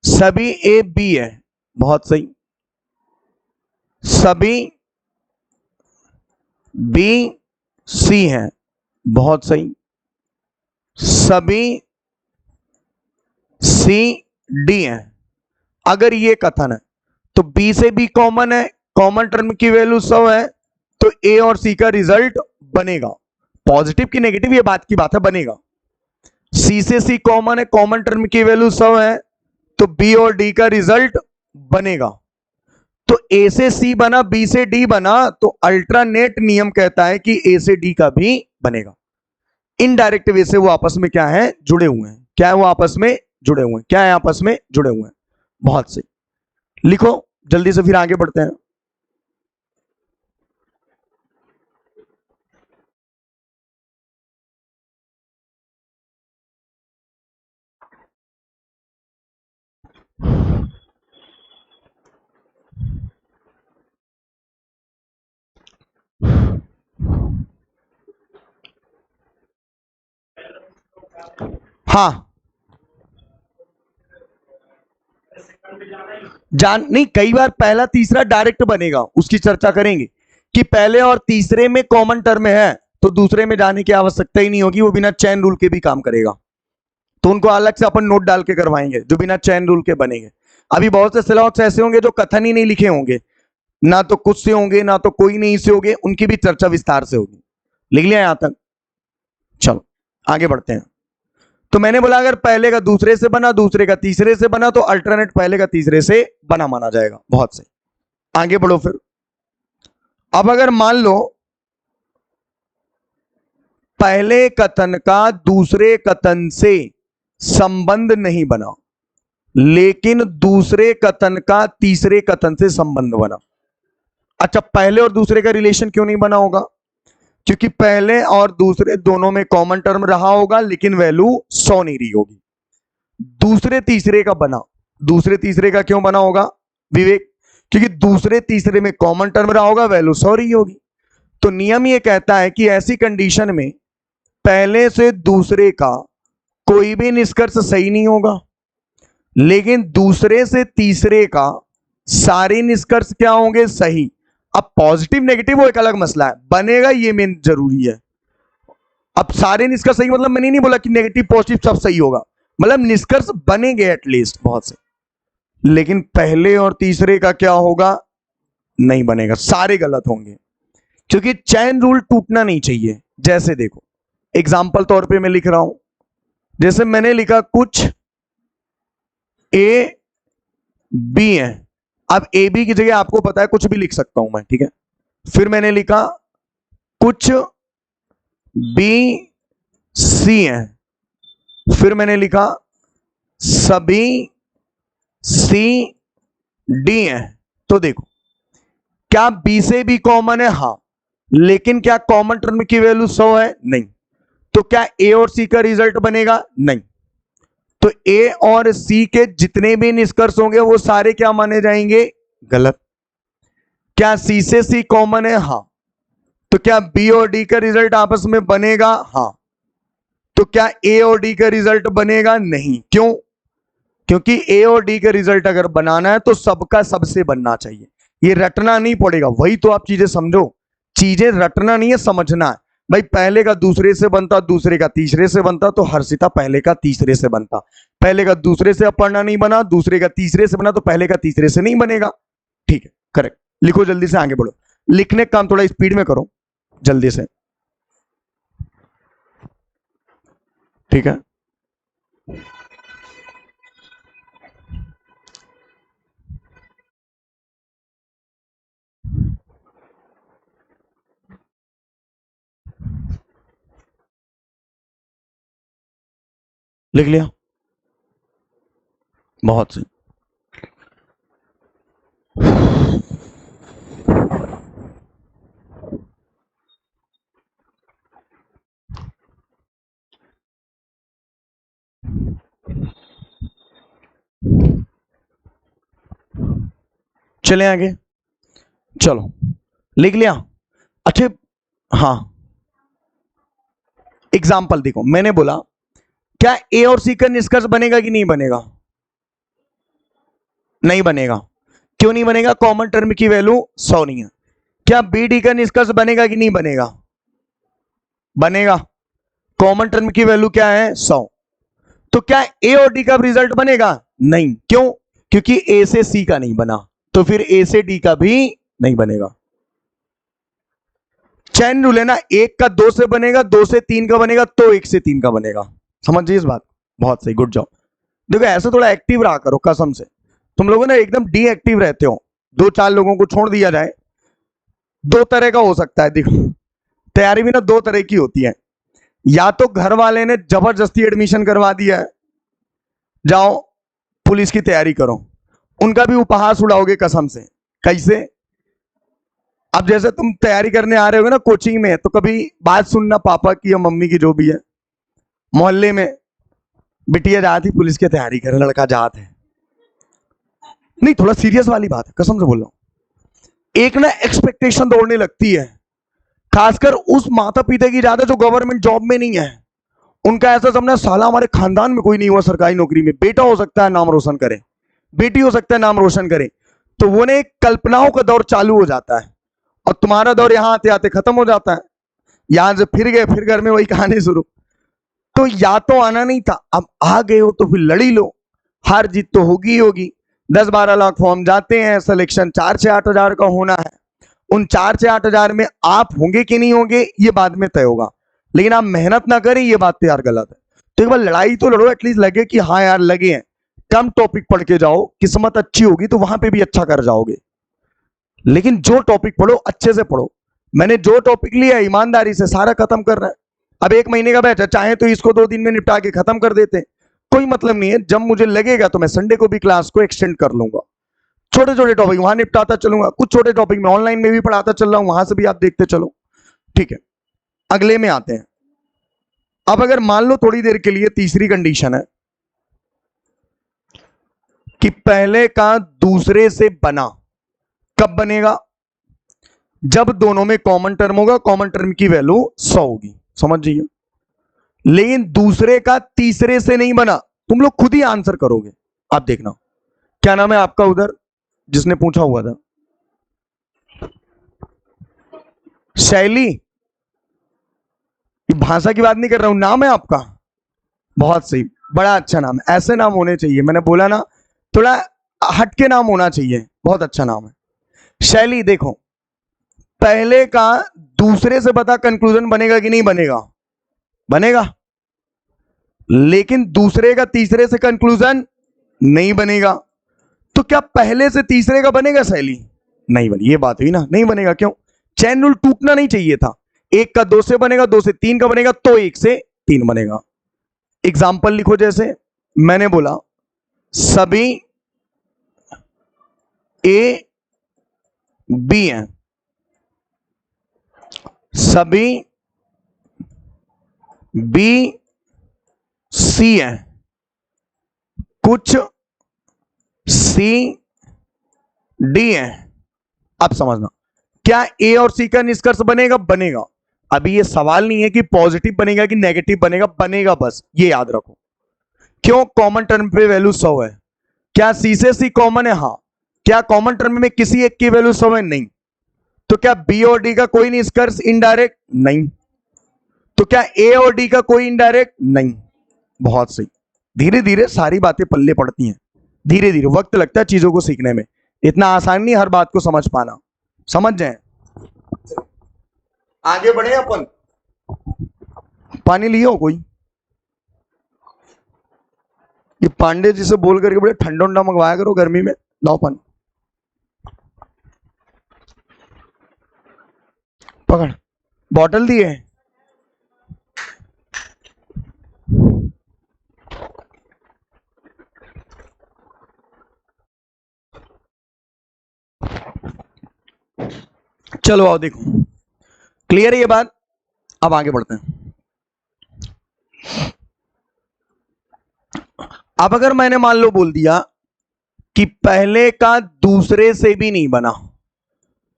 सभी ए बी है, बहुत सही। सभी बी सी है, बहुत सही। सभी सी डी है। अगर ये कथन है तो बी से बी कॉमन है, कॉमन टर्म की वैल्यू 100 है, तो ए और सी का रिजल्ट बनेगा। पॉजिटिव की नेगेटिव ये बात की बात है, बनेगा। सी से सी कॉमन है, कॉमन टर्म की वैल्यू 100 है, तो बी और डी का रिजल्ट बनेगा। तो ए से सी बना, बी से डी बना, तो अल्टरनेट नियम कहता है कि ए से डी का भी बनेगा। इनडायरेक्ट वे से वो आपस में क्या है, जुड़े हुए हैं। क्या है वो आपस में जुड़े हुए हैं? क्या है आपस में जुड़े हुए हैं? बहुत सही। लिखो जल्दी से, फिर आगे बढ़ते हैं। हाँ जान नहीं, कई बार पहला तीसरा डायरेक्ट बनेगा, उसकी चर्चा करेंगे कि पहले और तीसरे में कॉमन टर्म है तो दूसरे में जाने की आवश्यकता ही नहीं होगी, वो बिना चैन रूल के भी काम करेगा। तो उनको अलग से अपन नोट डाल के करवाएंगे जो बिना चैन रूल के बनेंगे। अभी बहुत से सिलेबस ऐसे होंगे जो कथन ही नहीं लिखे होंगे, ना तो कुछ से होंगे ना तो कोई नहीं से होंगे, उनकी भी चर्चा विस्तार से होगी। लिख लिया यहां तक? चलो आगे बढ़ते हैं। तो मैंने बोला अगर पहले का दूसरे से बना, दूसरे का तीसरे से बना, तो अल्टरनेट पहले का तीसरे से बना माना जाएगा। बहुत सही। आगे बढ़ो फिर। अब अगर मान लो पहले कथन का दूसरे कथन से संबंध नहीं बना, लेकिन दूसरे कथन का तीसरे कथन से संबंध बना। अच्छा, पहले और दूसरे का रिलेशन क्यों नहीं बना होगा? क्योंकि पहले और दूसरे दोनों में कॉमन टर्म रहा होगा, लेकिन वैल्यू 100 नहीं रही होगी। दूसरे तीसरे का बना। दूसरे तीसरे का क्यों बना होगा विवेक? क्योंकि दूसरे तीसरे में कॉमन टर्म रहा होगा, वैल्यू 100 रही होगी। तो नियम ये कहता है कि ऐसी कंडीशन में पहले से दूसरे का कोई भी निष्कर्ष सही नहीं होगा, लेकिन दूसरे से तीसरे का सारे निष्कर्ष क्या होंगे? सही। अब पॉजिटिव नेगेटिव वो एक अलग मसला है, बनेगा ये मेन जरूरी है। अब सारे निष्कर्ष सही मतलब मैंने नहीं बोला कि नेगेटिव पॉजिटिव सब सही होगा, मतलब निष्कर्ष बनेंगे एटलीस्ट बहुत से, लेकिन पहले और तीसरे का क्या होगा? नहीं बनेगा, सारे गलत होंगे, क्योंकि चैन रूल टूटना नहीं चाहिए। जैसे देखो एग्जाम्पल तौर पे मैं लिख रहा हूं, जैसे मैंने लिखा कुछ ए बी है। अब ए बी की जगह आपको पता है कुछ भी लिख सकता हूं मैं, ठीक है। फिर मैंने लिखा कुछ बी सी है। फिर मैंने लिखा सभी सी डी है। तो देखो क्या बी से भी कॉमन है? हां, लेकिन क्या कॉमन टर्म की वैल्यू 100 है? नहीं। तो क्या ए और सी का रिजल्ट बनेगा? नहीं। तो ए और सी के जितने भी निष्कर्ष होंगे वो सारे क्या माने जाएंगे? गलत। क्या सी से सी कॉमन है? हां। तो क्या बी और डी का रिजल्ट आपस में बनेगा? हां। तो क्या ए और डी का रिजल्ट बनेगा? नहीं। क्यों? क्योंकि ए और डी का रिजल्ट अगर बनाना है तो सबका सबसे बनना चाहिए, ये रटना नहीं पड़ेगा। वही तो आप चीजें समझो, चीजें रटना नहीं है, समझना है। भाई पहले का दूसरे से बनता, दूसरे का तीसरे से बनता, तो हर्षिता पहले का तीसरे से बनता। पहले का दूसरे से अपर्णा नहीं बना, दूसरे का तीसरे से बना, तो पहले का तीसरे से नहीं बनेगा। ठीक है, करेक्ट। लिखो जल्दी से, आगे बढ़ो। लिखने का काम थोड़ा स्पीड में करो, जल्दी से, ठीक है। लिख लिया? बहुत सही। चले आगे, चलो लिख लिया? अच्छे, हाँ। एग्जाम्पल देखो, मैंने बोला क्या ए और सी का निष्कर्ष बनेगा कि नहीं बनेगा? नहीं बनेगा। क्यों नहीं बनेगा? कॉमन टर्म की वैल्यू 100 नहीं है। क्या बी डी का निष्कर्ष बनेगा कि नहीं बनेगा? बनेगा। कॉमन टर्म की वैल्यू क्या है? 100। तो क्या ए और डी का रिजल्ट बनेगा? नहीं। क्यों? क्योंकि ए से सी का नहीं बना, तो फिर ए से डी का भी नहीं बनेगा। चैन रूल है ना, एक का दो से बनेगा, दो से तीन का बनेगा, तो एक से तीन का बनेगा। समझिए इस बात? बहुत सही, गुड जॉब। देखो ऐसे थोड़ा एक्टिव रहा करो, कसम से तुम लोगों ने एकदम डीएक्टिव रहते हो। दो चार लोगों को छोड़ दिया जाए, दो तरह का हो सकता है। देखो तैयारी भी ना दो तरह की होती है, या तो घर वाले ने जबरदस्ती एडमिशन करवा दिया है, जाओ पुलिस की तैयारी करो, उनका भी उपहास उड़ाओगे कसम से। कैसे? अब जैसे तुम तैयारी करने आ रहे हो ना कोचिंग में, तो कभी बात सुनना पापा की या मम्मी की, जो भी है, मोहल्ले में बिटिया जाती पुलिस की तैयारी करे, लड़का जात है। नहीं, थोड़ा सीरियस वाली बात है, कसम से बोल रहा हूं। एक ना एक्सपेक्टेशन दौड़ने लगती है, खासकर उस माता पिता की ज्यादा जो गवर्नमेंट जॉब में नहीं है। उनका ऐसा समझना साला हमारे खानदान में कोई नहीं हुआ सरकारी नौकरी में, बेटा हो सकता है नाम रोशन करे, बेटी हो सकता है नाम रोशन करे। तो वो ने कल्पनाओं का दौर चालू हो जाता है, और तुम्हारा दौर यहां आते आते खत्म हो जाता है। यहां से फिर गए, फिर घर में वही कहानी शुरू। तो या तो आना नहीं था, अब आ गए हो तो फिर लड़ी लो, हार जीत तो होगी ही होगी। 10-12 लाख फॉर्म जाते हैं, सिलेक्शन 4 से 8 हजार का होना है। उन 4 से 8 हजार में आप होंगे कि नहीं होंगे ये बाद में तय होगा, लेकिन आप मेहनत ना करें ये बात तो यार गलत है। तो एक बार लड़ाई तो लड़ो, एटलीस्ट लगे कि हाँ यार लगे हैं। कम टॉपिक पढ़ के जाओ, किस्मत अच्छी होगी तो वहां पे भी अच्छा कर जाओगे। लेकिन जो टॉपिक पढ़ो अच्छे से पढ़ो। मैंने जो टॉपिक लिया ईमानदारी से सारा खत्म कर रहा है। अब 1 महीने का बैच है, चाहे तो इसको 2 दिन में निपटा के खत्म कर देते हैं, कोई मतलब नहीं है। जब मुझे लगेगा तो मैं संडे को भी क्लास को एक्सटेंड कर लूंगा, छोटे छोटे टॉपिक वहां निपटाता चलूंगा, कुछ छोटे टॉपिक में ऑनलाइन में भी पढ़ाता चल रहा हूं, वहां से भी आप देखते चलो। ठीक है, अगले में आते हैं। अब अगर मान लो थोड़ी देर के लिए तीसरी कंडीशन है कि पहले का दूसरे से बना, कब बनेगा? जब दोनों में कॉमन टर्म होगा, कॉमन टर्म की वैल्यू 100 होगी, समझ जाइए। लेकिन दूसरे का तीसरे से नहीं बना, तुम लोग खुद ही आंसर करोगे, आप देखना। क्या नाम है आपका उधर जिसने पूछा हुआ था? शैली? भाषा की बात नहीं कर रहा हूं, नाम है आपका? बहुत सही, बड़ा अच्छा नाम है, ऐसे नाम होने चाहिए। मैंने बोला ना, थोड़ा हटके नाम होना चाहिए, बहुत अच्छा नाम है। शैली, देखो, पहले का दूसरे से बता कंक्लूजन बनेगा कि नहीं बनेगा? बनेगा। लेकिन दूसरे का तीसरे से कंक्लूजन नहीं बनेगा। तो क्या पहले से तीसरे का बनेगा शैली? नहीं बने, ये बात हुई ना, नहीं बनेगा। क्यों? चैन रूल टूटना नहीं चाहिए था। 1 का 2 से बनेगा, 2 से 3 का बनेगा, तो 1 से 3 बनेगा। एग्जाम्पल लिखो, जैसे मैंने बोला सभी ए बी हैं, सभी बी सी हैं, कुछ सी डी हैं। अब समझना, क्या ए और सी का निष्कर्ष बनेगा? बनेगा। अभी ये सवाल नहीं है कि पॉजिटिव बनेगा कि नेगेटिव बनेगा, बनेगा, बस ये याद रखो। क्यों? कॉमन टर्म पे वैल्यू 100 है। क्या सी से सी कॉमन है? हाँ। क्या कॉमन टर्म में किसी एक की वैल्यू 100 है? नहीं। तो क्या बी और डी का कोई निष्कर्ष इनडायरेक्ट? नहीं। तो क्या ए और डी का कोई इनडायरेक्ट? नहीं। बहुत सही। धीरे धीरे सारी बातें पल्ले पड़ती हैं, धीरे धीरे वक्त लगता है चीजों को सीखने में, इतना आसान नहीं हर बात को समझ पाना। समझ जाए, आगे बढ़े अपन। पानी लियो कोई? ये पांडे जी से बोल करके बड़े ठंडा उंडा मंगवाया करो गर्मी में, लाओ पानी पकड़, बॉटल दी है। चलो आओ देखो, क्लियर है ये बात? अब आगे बढ़ते हैं। अब अगर मैंने मान लो बोल दिया कि पहले का दूसरे से भी नहीं बना,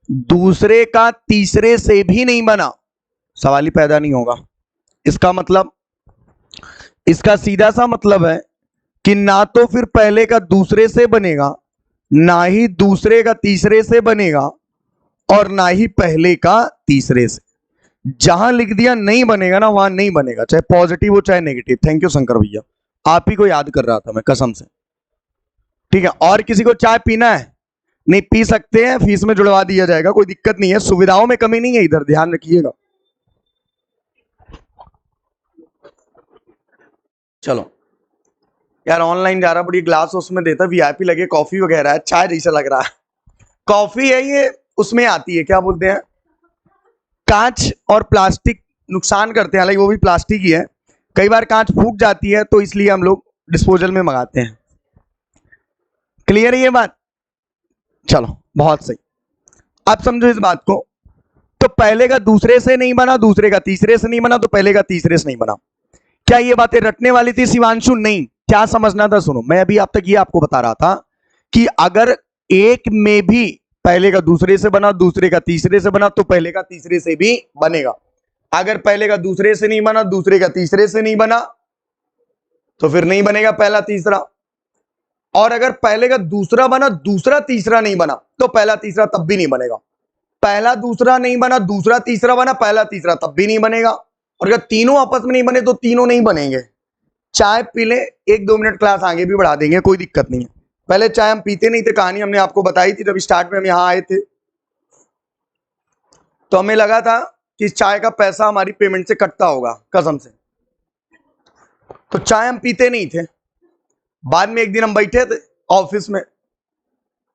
दूसरे का तीसरे से भी नहीं बना, सवाल ही पैदा नहीं होगा। इसका मतलब, इसका सीधा सा मतलब है कि ना तो फिर पहले का दूसरे से बनेगा, ना ही दूसरे का तीसरे से बनेगा, और ना ही पहले का तीसरे से। जहां लिख दिया नहीं बनेगा ना, वहां नहीं बनेगा, चाहे पॉजिटिव हो चाहे नेगेटिव। थैंक यू शंकर भैया, आप ही को याद कर रहा था मैं कसम से। ठीक है, और किसी को चाय पीना है? नहीं पी सकते हैं, फीस में जुड़वा दिया जाएगा, कोई दिक्कत नहीं है, सुविधाओं में कमी नहीं है इधर, ध्यान रखिएगा। चलो यार, ऑनलाइन जा रहा, बड़ी ग्लास उसमें देता, वीआईपी लगे, कॉफी वगैरह है, चाय जैसा लग रहा है। कॉफी है ये, उसमें आती है, क्या बोलते हैं, कांच और प्लास्टिक नुकसान करते हैं, हालांकि वो भी प्लास्टिक ही है। कई बार कांच फूट जाती है, तो इसलिए हम लोग डिस्पोजल में मंगाते हैं। क्लियर है ये बात? चलो बहुत सही, अब समझो इस बात को। तो पहले का दूसरे से नहीं बना, दूसरे का तीसरे से नहीं बना, तो पहले का तीसरे से नहीं बना। क्या ये बातें रटने वाली थी शिवांशु? नहीं। क्या समझना था? सुनो, मैं अभी अब तक ये आपको बता रहा था कि अगर एक में भी पहले का दूसरे से बना, दूसरे का तीसरे से बना, तो पहले का तीसरे से भी बनेगा। अगर पहले का दूसरे से नहीं बना, दूसरे का तीसरे से नहीं बना, तो फिर नहीं बनेगा पहला तीसरा। और अगर पहले का दूसरा बना, दूसरा तीसरा नहीं बना, तो पहला तीसरा तब भी नहीं बनेगा। पहला दूसरा नहीं बना, दूसरा तीसरा बना, पहला तीसरा तब भी नहीं बनेगा। और अगर तीनों आपस में नहीं बने, तो तीनों नहीं बनेंगे। चाय पी ले, 1-2 मिनट क्लास आगे भी बढ़ा देंगे, कोई दिक्कत नहीं है। पहले चाय हम पीते नहीं थे, कहानी हमने आपको बताई थी जब स्टार्ट में हम यहां आए थे, तो हमें लगा था कि चाय का पैसा हमारी पेमेंट से कटता होगा, कसम से। तो चाय हम पीते नहीं थे। बाद में एक दिन हम बैठे थे ऑफिस में,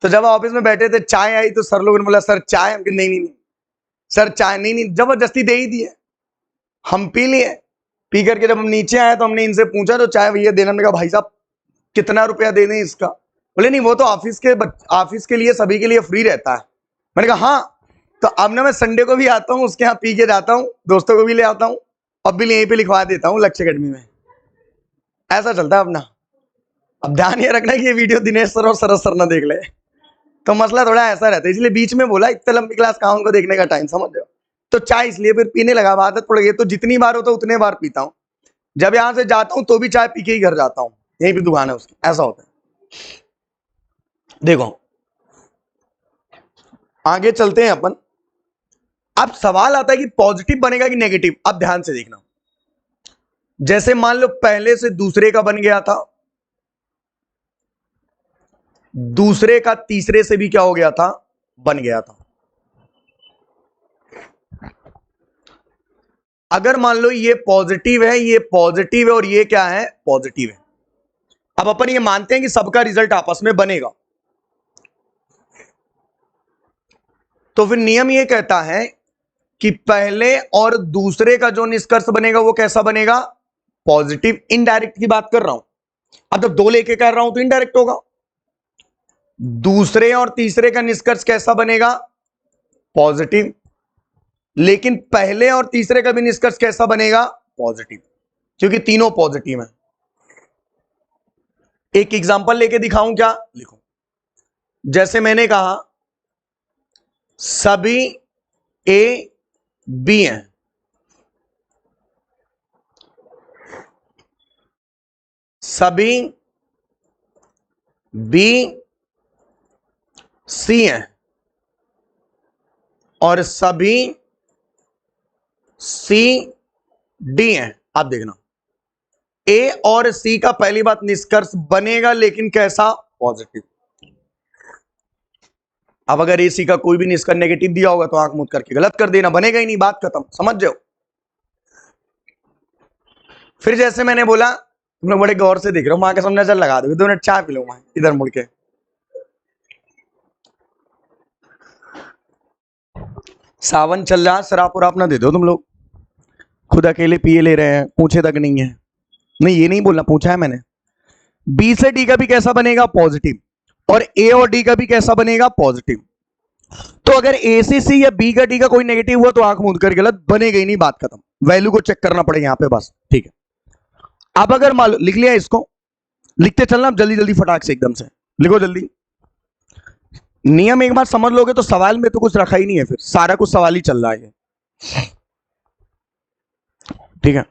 तो जब ऑफिस में बैठे थे चाय आई तो सर लोगों ने बोला सर चाय, हम नहीं नहीं नहीं सर चाय नहीं नहीं, जबरदस्ती दे ही दी है, हम पी लिए। पी करके जब हम नीचे आए तो हमने इनसे पूछा तो चाय भैया देना, हमने कहा भाई साहब कितना रुपया दे दें इसका? बोले नहीं वो तो ऑफिस के लिए सभी के लिए फ्री रहता है। मैंने कहा हाँ, तो अब ना मैं संडे को भी आता हूँ, उसके यहाँ पी के जाता हूँ, दोस्तों को भी ले आता हूँ, अब भी यहीं पे लिखवा देता हूँ लक्ष्य अकेडमी में। ऐसा चलता है अपना। अब ध्यान ये रखना कि ये वीडियो दिनेश सर और सरस सर ना देख ले, तो मसला थोड़ा ऐसा रहता है, इसलिए बीच में बोला इतने लंबी क्लास कहाँ उनको देखने का टाइम, समझ रहे हो? तो चाय इसलिए फिर पीने लगा, आदत पड़ गई, तो जितनी बार होता उतने बार पीता हूँ। जब यहां से जाता हूं तो भी चाय पी के ही घर जाता हूं, यहीं पे दुकान है उसकी, ऐसा होता है। देखो आगे चलते हैं अपन। अब सवाल आता है कि पॉजिटिव बनेगा कि नेगेटिव। अब ध्यान से देखना, जैसे मान लो पहले से दूसरे का बन गया था, दूसरे का तीसरे से भी क्या हो गया था, बन गया था। अगर मान लो ये पॉजिटिव है, ये पॉजिटिव है और ये क्या है, पॉजिटिव है। अब अपन ये मानते हैं कि सबका रिजल्ट आपस में बनेगा, तो फिर नियम ये कहता है कि पहले और दूसरे का जो निष्कर्ष बनेगा वो कैसा बनेगा, पॉजिटिव। इनडायरेक्ट की बात कर रहा हूं, अब जब दो लेके कर रहा हूं तो इनडायरेक्ट होगा। दूसरे और तीसरे का निष्कर्ष कैसा बनेगा, पॉजिटिव। लेकिन पहले और तीसरे का भी निष्कर्ष कैसा बनेगा, पॉजिटिव, क्योंकि तीनों पॉजिटिव हैं। एक एग्जांपल लेके दिखाऊं क्या, लिखो। जैसे मैंने कहा सभी ए बी हैं, सभी बी सी हैं और सभी सी डी हैं। आप देखना ए और सी का पहली बात निष्कर्ष बनेगा, लेकिन कैसा, पॉजिटिव। अब अगर ए सी का कोई भी निष्कर्ष नेगेटिव दिया होगा तो आंख मूंद करके गलत कर देना, बनेगा ही नहीं, बात खत्म, समझ जाओ। फिर जैसे मैंने बोला, तुम लोग बड़े गौर से देख रहे हो, मां के सामने चल लगा दो, 2 मिनट चाय पी लो वहां इधर मुड़ के। सावन चल रहा, शराब उराब ना दे दो तुम लोग, खुद अकेले पिए ले रहे हैं, पूछे तक नहीं है। नहीं ये नहीं बोलना, पूछा है मैंने। बी से डी का भी कैसा बनेगा, पॉजिटिव, और ए और डी का भी कैसा बनेगा, पॉजिटिव। तो अगर ए से सी या बी का डी का कोई नेगेटिव हुआ तो आंख मूंद कर गलत, बनेगा ही नहीं, बात खत्म। वैल्यू को चेक करना पड़ेगा यहां पे बस, ठीक है। अब अगर मान लो लिख लिया, इसको लिखते चलना जल्दी जल्दी फटाक से, एकदम से लिखो जल्दी। नियम एक बार समझ लोगे तो सवाल में तो कुछ रखा ही नहीं है, फिर सारा कुछ सवाल ही चल रहा है, ठीक है।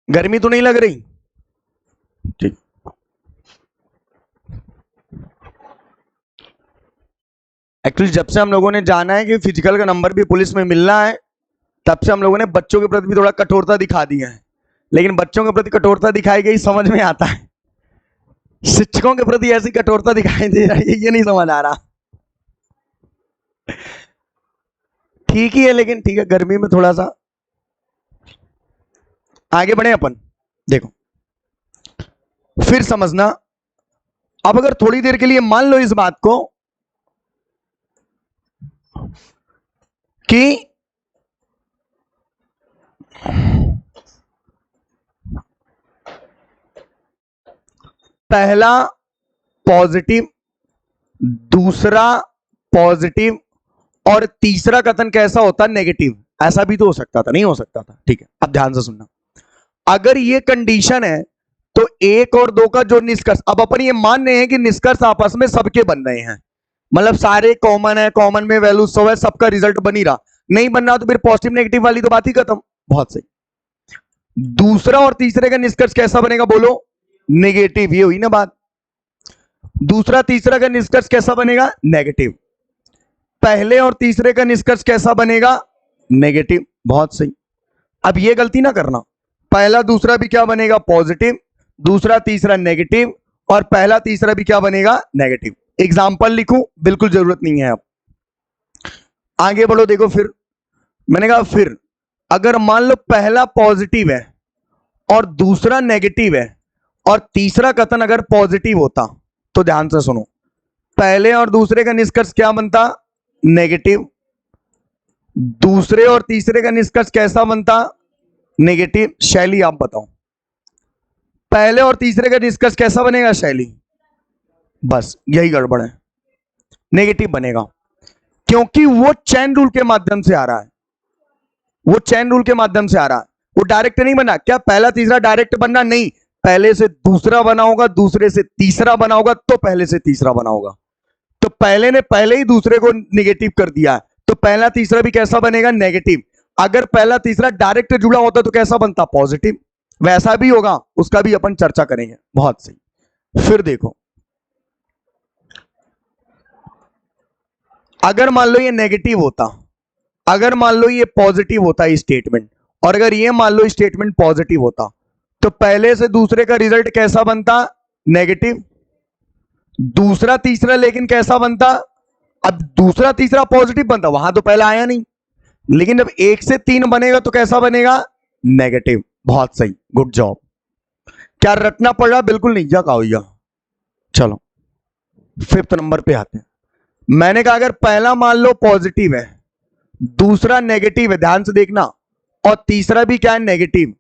गर्मी तो नहीं लग रही, ठीक। एक्चुअली जब से हम लोगों ने जाना है कि फिजिकल का नंबर भी पुलिस में मिलना है, तब से हम लोगों ने बच्चों के प्रति भी थोड़ा कठोरता दिखा दी है। लेकिन बच्चों के प्रति कठोरता दिखाई गई समझ में आता है, शिक्षकों के प्रति ऐसी कठोरता दिखाई दे रही है, ये नहीं समझ आ रहा। ठीक ही है, लेकिन ठीक है, गर्मी में थोड़ा सा आगे बढ़े अपन। देखो फिर समझना, अब अगर थोड़ी देर के लिए मान लो इस बात को कि पहला पॉजिटिव, दूसरा पॉजिटिव और तीसरा कथन कैसा होता, नेगेटिव। ऐसा भी तो हो सकता था, नहीं हो सकता था, ठीक है। अब ध्यान से सुनना, अगर ये कंडीशन है तो 1 और 2 का जो निष्कर्ष, अब अपन ये मान रहे हैं कि निष्कर्ष आपस में सबके बन रहे हैं, मतलब सारे कॉमन है, कॉमन में वैल्यू 100 है, सबका रिजल्ट बन ही रहा। नहीं बन रहा तो फिर पॉजिटिव नेगेटिव वाली तो बात ही खत्म। बहुत सही। दूसरा और तीसरे का निष्कर्ष कैसा बनेगा, बोलो, नेगेटिव। ये हुई ना बात। दूसरा तीसरा का निष्कर्ष कैसा बनेगा, नेगेटिव। पहले और तीसरे का निष्कर्ष कैसा बनेगा, नेगेटिव। बहुत सही। अब ये गलती ना करना, पहला दूसरा भी क्या बनेगा, पॉजिटिव, दूसरा तीसरा नेगेटिव, और पहला तीसरा भी क्या बनेगा, नेगेटिव। एग्जाम्पल लिखूं, बिल्कुल जरूरत नहीं है। अब आगे बढ़ो, देखो फिर मैंने कहा फिर अगर मान लो पहला पॉजिटिव है और दूसरा नेगेटिव है और तीसरा कथन अगर पॉजिटिव होता, तो ध्यान से सुनो, पहले और दूसरे का निष्कर्ष क्या बनता? नेगेटिव। दूसरे और तीसरे का निष्कर्ष कैसा बनता? नेगेटिव। शैली आप बताओ, पहले और तीसरे का निष्कर्ष कैसा बनेगा शैली? बस यही गड़बड़ है, नेगेटिव बनेगा, क्योंकि वो चैन रूल के माध्यम से आ रहा है, वो चैन रूल के माध्यम से आ रहा है, वो डायरेक्ट नहीं बना। क्या पहला तीसरा डायरेक्ट बनना? नहीं, पहले से दूसरा बना होगा, दूसरे से तीसरा बना होगा, तो पहले से तीसरा बना होगा। तो पहले ने पहले ही दूसरे को निगेटिव कर दिया है, तो पहला तीसरा भी कैसा बनेगा? नेगेटिव। अगर पहला तीसरा डायरेक्ट जुड़ा होता तो कैसा बनता? पॉजिटिव। वैसा भी होगा, उसका भी अपन चर्चा करेंगे। बहुत सही। फिर देखो, अगर मान लो ये नेगेटिव होता, अगर मान लो ये पॉजिटिव होता ये स्टेटमेंट, और अगर ये मान लो स्टेटमेंट पॉजिटिव होता, तो पहले से दूसरे का रिजल्ट कैसा बनता? नेगेटिव। दूसरा तीसरा लेकिन कैसा बनता? अब दूसरा तीसरा पॉजिटिव बनता, वहां तो पहला आया नहीं, लेकिन जब 1 से 3 बनेगा तो कैसा बनेगा? नेगेटिव। बहुत सही, गुड जॉब। क्या रटना पड़ रहा? बिल्कुल नहीं, जा का। चलो 5th नंबर पे आते हैं। मैंने कहा अगर पहला मान लो पॉजिटिव है, दूसरा नेगेटिव है, ध्यान से देखना, और तीसरा भी क्या है? नेगेटिव,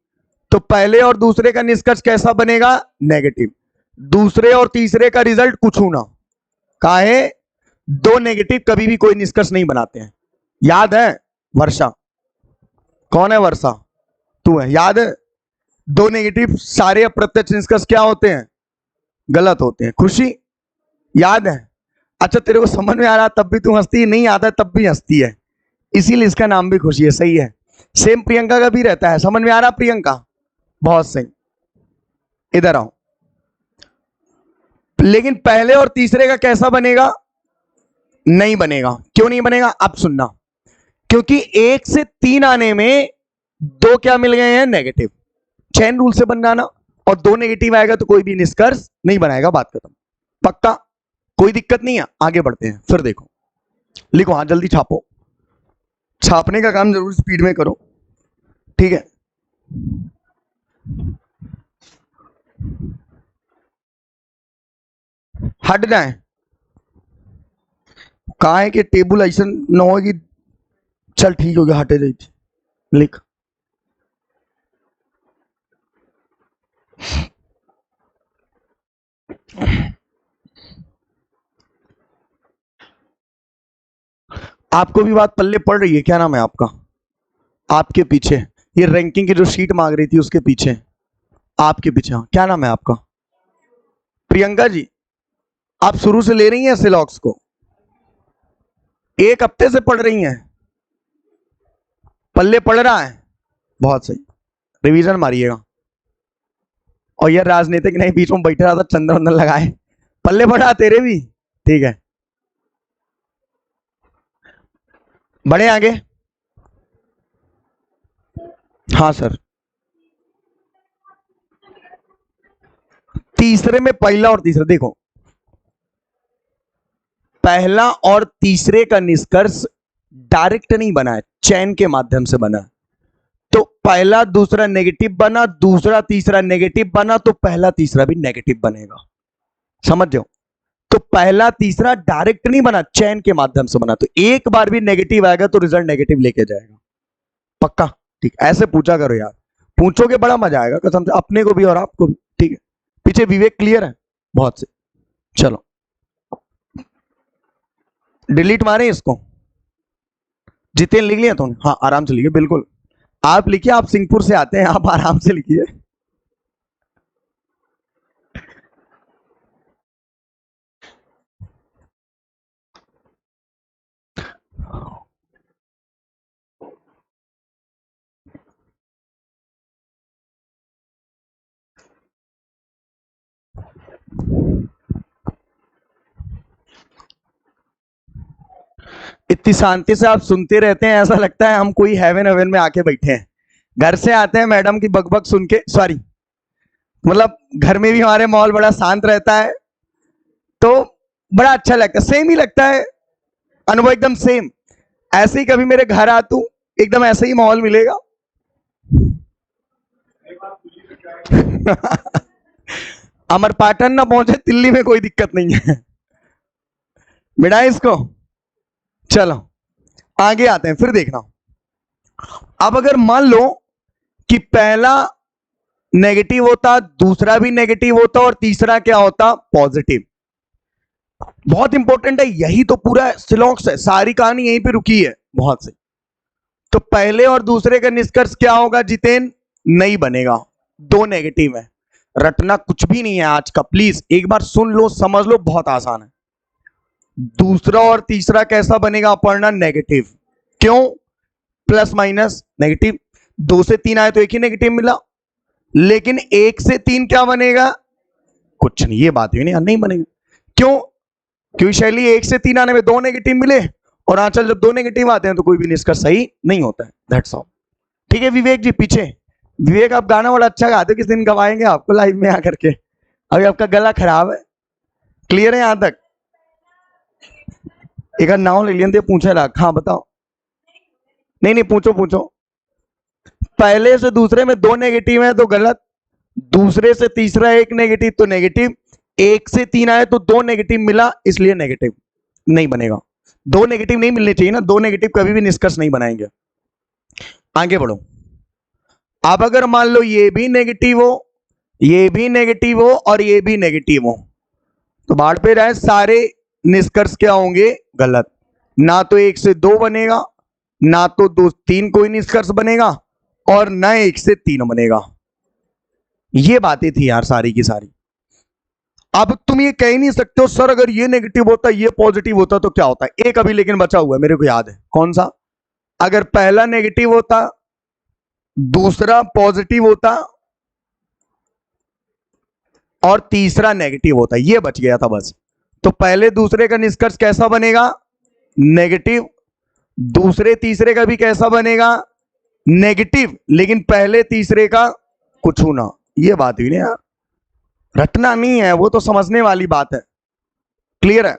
तो पहले और दूसरे का निष्कर्ष कैसा बनेगा? नेगेटिव। दूसरे और तीसरे का रिजल्ट कुछ होना, काहे? दो नेगेटिव कभी भी कोई निष्कर्ष नहीं बनाते हैं, याद है? वर्षा, कौन है वर्षा? तू है, याद है? दो नेगेटिव सारे अप्रत्यक्ष निष्कर्ष क्या होते हैं? गलत होते हैं। खुशी, याद है? अच्छा, तेरे को समझ में आ रहा तब भी तू हंसती है, नहीं आता तब भी हंसती है, इसीलिए इसका नाम भी खुशी है। सही है। सेम प्रियंका का भी रहता है। समझ में आ रहा प्रियंका? बहुत सही। इधर आओ। लेकिन पहले और तीसरे का कैसा बनेगा? नहीं बनेगा। क्यों नहीं बनेगा? अब सुनना, क्योंकि 1 से 3 आने में 2 क्या मिल गए हैं? नेगेटिव। चैन रूल से बनाना, और 2 नेगेटिव आएगा तो कोई भी निष्कर्ष नहीं बनाएगा। बात खत्म। पक्का? कोई दिक्कत नहीं है। आगे बढ़ते हैं। फिर देखो, लिखो, हाँ जल्दी छापो, छापने का काम जरूर स्पीड में करो, ठीक है? हट जाए, कहा है कि टेबल ऐसा न हो कि चल ठीक हो गया, हटे जाई थी। लिख, आपको भी बात पल्ले पड़ रही है? क्या नाम है आपका? आपके पीछे ये रैंकिंग की जो शीट मांग रही थी उसके पीछे, आपके पीछे। हाँ, क्या नाम है आपका? प्रियंका जी। आप शुरू से ले रही हैं सिलॉक्स को? 1 हफ्ते से पढ़ रही हैं? पल्ले पड़ रहा है? बहुत सही, रिवीजन मारिएगा। और यार राजनीतिक नहीं बीच में बैठे रहा था, चंदन वंदन लगाए, पल्ले पड़ा तेरे भी, ठीक है? बढ़े आगे। हाँ सर। तीसरे में पहला और तीसरा, देखो, पहला और तीसरे का निष्कर्ष डायरेक्ट नहीं बना है, चैन के माध्यम से बना है। तो पहला दूसरा नेगेटिव बना, दूसरा तीसरा नेगेटिव बना, तो पहला तीसरा भी नेगेटिव बनेगा। समझ जाओ? तो पहला तीसरा डायरेक्ट नहीं बना, चैन के माध्यम से बना, तो एक बार भी नेगेटिव आएगा तो रिजल्ट नेगेटिव लेके जाएगा। पक्का? ठीक, ऐसे पूछा करो यार, पूछोगे बड़ा मजा आएगा कसम से, अपने को भी और आपको भी, ठीक है? पीछे विवेक क्लियर है? बहुत से। चलो डिलीट मारे इसको। जितेन लिख लिया तुमने? हाँ आराम से लिखिए, बिल्कुल आप लिखिए, आप सिंहपुर से आते हैं, आप आराम से लिखिए। इतनी शांति से आप सुनते रहते हैं, ऐसा लगता है हम कोई हेवन हेवन में आके बैठे हैं। घर से आते हैं मैडम की बकबक सुन के, सॉरी मतलब घर में भी हमारे माहौल बड़ा शांत रहता है, तो बड़ा अच्छा लगता है, सेम ही लगता है अनुभव, एकदम सेम। ऐसे ही कभी मेरे घर आ तू, एकदम ऐसे ही माहौल मिलेगा, अमरपाटन ना पहुंचे दिल्ली में कोई दिक्कत नहीं है, मिटा इसको। चलो आगे आते हैं, फिर देखना। अब अगर मान लो कि पहला नेगेटिव होता, दूसरा भी नेगेटिव होता और तीसरा क्या होता, पॉजिटिव। बहुत इंपॉर्टेंट है, यही तो पूरा सिलॉक्स है, सारी कहानी यहीं पे रुकी है बहुत से। तो पहले और दूसरे का निष्कर्ष क्या होगा जितेन, नहीं बनेगा, दो नेगेटिव है। रटना कुछ भी नहीं है आज का, प्लीज एक बार सुन लो समझ लो, बहुत आसान है। दूसरा और तीसरा कैसा बनेगा अपर्णा, नेगेटिव। क्यों, प्लस माइनस नेगेटिव, 2 से 3 आए तो एक ही नेगेटिव मिला, लेकिन 1 से 3 क्या बनेगा, कुछ नहीं, ये बात ही नहीं बनेगा। क्यों, क्योंकि शैली 1 से 3 आने में 2 नेगेटिव मिले, और आंचल जब 2 नेगेटिव आते हैं तो कोई भी निष्कर्ष सही नहीं होता है, दैट्स ऑल। ठीक है विवेक जी, पीछे विवेक आप गाना बड़ा अच्छा गाते हो, किस दिन गवाएंगे आपको लाइव में आकर के, अभी आपका गला खराब है, क्लियर है यहां तक। एक नाव ले लिया पूछे लाख, हाँ बताओ, नहीं पूछो। पहले से दूसरे में 2 नेगेटिव है तो गलत, दूसरे से तीसरा 1 नेगेटिव तो नेगेटिव, 1 से 3 आए तो 2 नेगेटिव मिला इसलिए नेगेटिव नहीं बनेगा। 2 नेगेटिव नहीं मिलने चाहिए ना, 2 नेगेटिव कभी भी निष्कर्ष नहीं बनाएंगे। आगे बढ़ो। अब अगर मान लो ये भी नेगेटिव हो, ये भी नेगेटिव हो और ये भी नेगेटिव हो, तो बाढ़ पे रहे, सारे निष्कर्ष क्या होंगे, गलत। ना तो 1 से 2 बनेगा, ना तो 2 3 कोई निष्कर्ष बनेगा, और ना 1 से 3 बनेगा। ये बातें थी यार सारी की सारी। अब तुम ये कह ही नहीं सकते हो सर अगर ये नेगेटिव होता ये पॉजिटिव होता तो क्या होता है। एक अभी लेकिन बचा हुआ है, मेरे को याद है, कौन सा, अगर पहला नेगेटिव होता, दूसरा पॉजिटिव होता और तीसरा नेगेटिव होता, ये बच गया था बस। तो पहले दूसरे का निष्कर्ष कैसा बनेगा, नेगेटिव, दूसरे तीसरे का भी कैसा बनेगा, नेगेटिव, लेकिन पहले तीसरे का कुछ होना। ये बात हुई ना यार, रटना नहीं है, वो तो समझने वाली बात है, क्लियर है।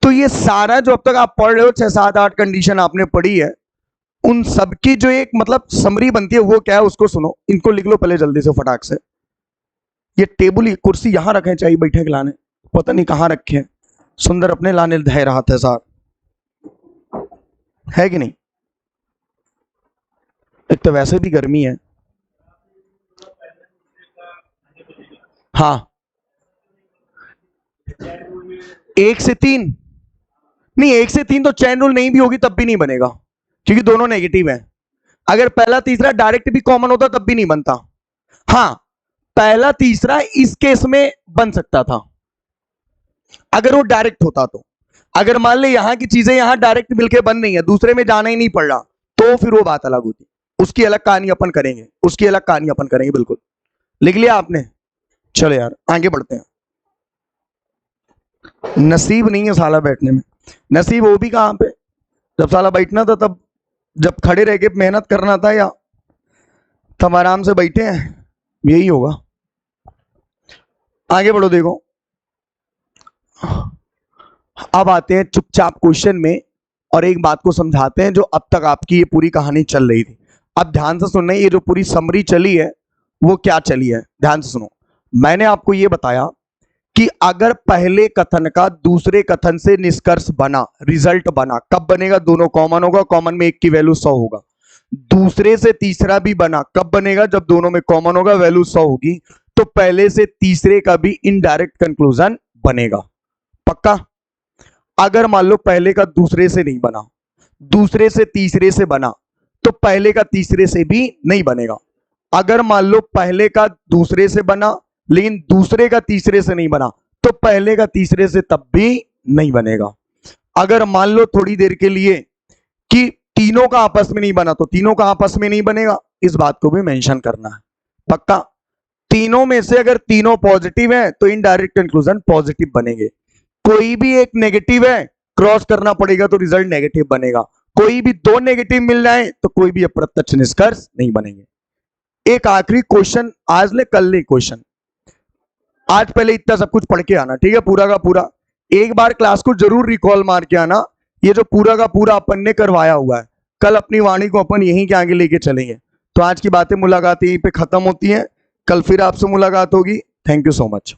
तो ये सारा जो अब तक आप पढ़ रहे हो 6 7 8 कंडीशन आपने पढ़ी है, उन सबकी जो एक मतलब समरी बनती है वो क्या है उसको सुनो, इनको लिख लो पहले जल्दी से फटाक से। ये टेबल कुर्सी यहां रखे चाहिए बैठे के लाने, पता नहीं कहां रखे हैं, सुंदर अपने लाने धै रहा था साहब, है कि नहीं। एक तो वैसे भी गर्मी है, हाँ 1 से 3 नहीं, 1 से 3 तो चैन रूल नहीं भी होगी तब भी नहीं बनेगा, क्योंकि दोनों नेगेटिव हैं। अगर पहला तीसरा डायरेक्ट भी कॉमन होता तब भी नहीं बनता। हाँ पहला तीसरा इस केस में बन सकता था अगर वो डायरेक्ट होता तो। अगर मान ले यहां की चीजें यहां डायरेक्ट मिलके बन रही है, दूसरे में जाना ही नहीं पड़ रहा, तो फिर वो बात अलग होती, उसकी अलग कहानी अपन करेंगे, उसकी अलग कहानी अपन करेंगे। बिल्कुल लिख लिया आपने, चलो यार आगे बढ़ते हैं। नसीब नहीं है साला बैठने में, नसीब वो भी कहां पे, जब साला बैठना था तब, जब खड़े रह के मेहनत करना था, या तब आराम से बैठे हैं, यही होगा। आगे बढ़ो, देखो अब आते हैं चुपचाप क्वेश्चन में, और एक बात को समझाते हैं जो अब तक आपकी ये पूरी कहानी चल रही थी। अब ध्यान से सुनना, ये जो पूरी समरी चली है वो क्या चली है, ध्यान से सुनो। मैंने आपको ये बताया कि अगर पहले कथन का दूसरे कथन से निष्कर्ष बना, रिजल्ट बना, कब बनेगा, दोनों कॉमन होगा, कॉमन में एक की वैल्यू 100 होगा। दूसरे से तीसरा भी बना, कब बनेगा, जब दोनों में कॉमन होगा, वैल्यू 100 होगी। तो पहले से तीसरे का भी इनडायरेक्ट कंक्लूजन बनेगा, पक्का। अगर मान लो पहले का दूसरे से नहीं बना, दूसरे से तीसरे से बना, तो पहले का तीसरे से भी नहीं बनेगा। अगर मान लो पहले का दूसरे से बना लेकिन दूसरे का तीसरे से नहीं बना, तो पहले का तीसरे से तब भी नहीं बनेगा। अगर मान लो थोड़ी देर के लिए कि तीनों का आपस में नहीं बना, तो तीनों का आपस में नहीं बनेगा, इस बात को भी मेंशन करना है, पक्का। तीनों में से अगर तीनों पॉजिटिव है तो इनडायरेक्ट कंक्लूजन पॉजिटिव बनेंगे। कोई भी एक नेगेटिव है, क्रॉस करना पड़ेगा तो रिजल्ट नेगेटिव बनेगा। कोई भी 2 नेगेटिव मिल जाए तो कोई भी अप्रत्यक्ष निष्कर्ष नहीं बनेंगे। एक आखिरी क्वेश्चन आज ले, कल ले क्वेश्चन, आज पहले इतना सब कुछ पढ़ के आना, ठीक है, पूरा का पूरा। एक बार क्लास को जरूर रिकॉल मार के आना, ये जो पूरा का पूरा अपन ने करवाया हुआ है, कल अपनी वाणी को अपन यहीं के आगे लेके चलेंगे। तो आज की बातें मुलाकात यहीं पे खत्म होती हैं, कल फिर आपसे मुलाकात होगी। Thank you so much.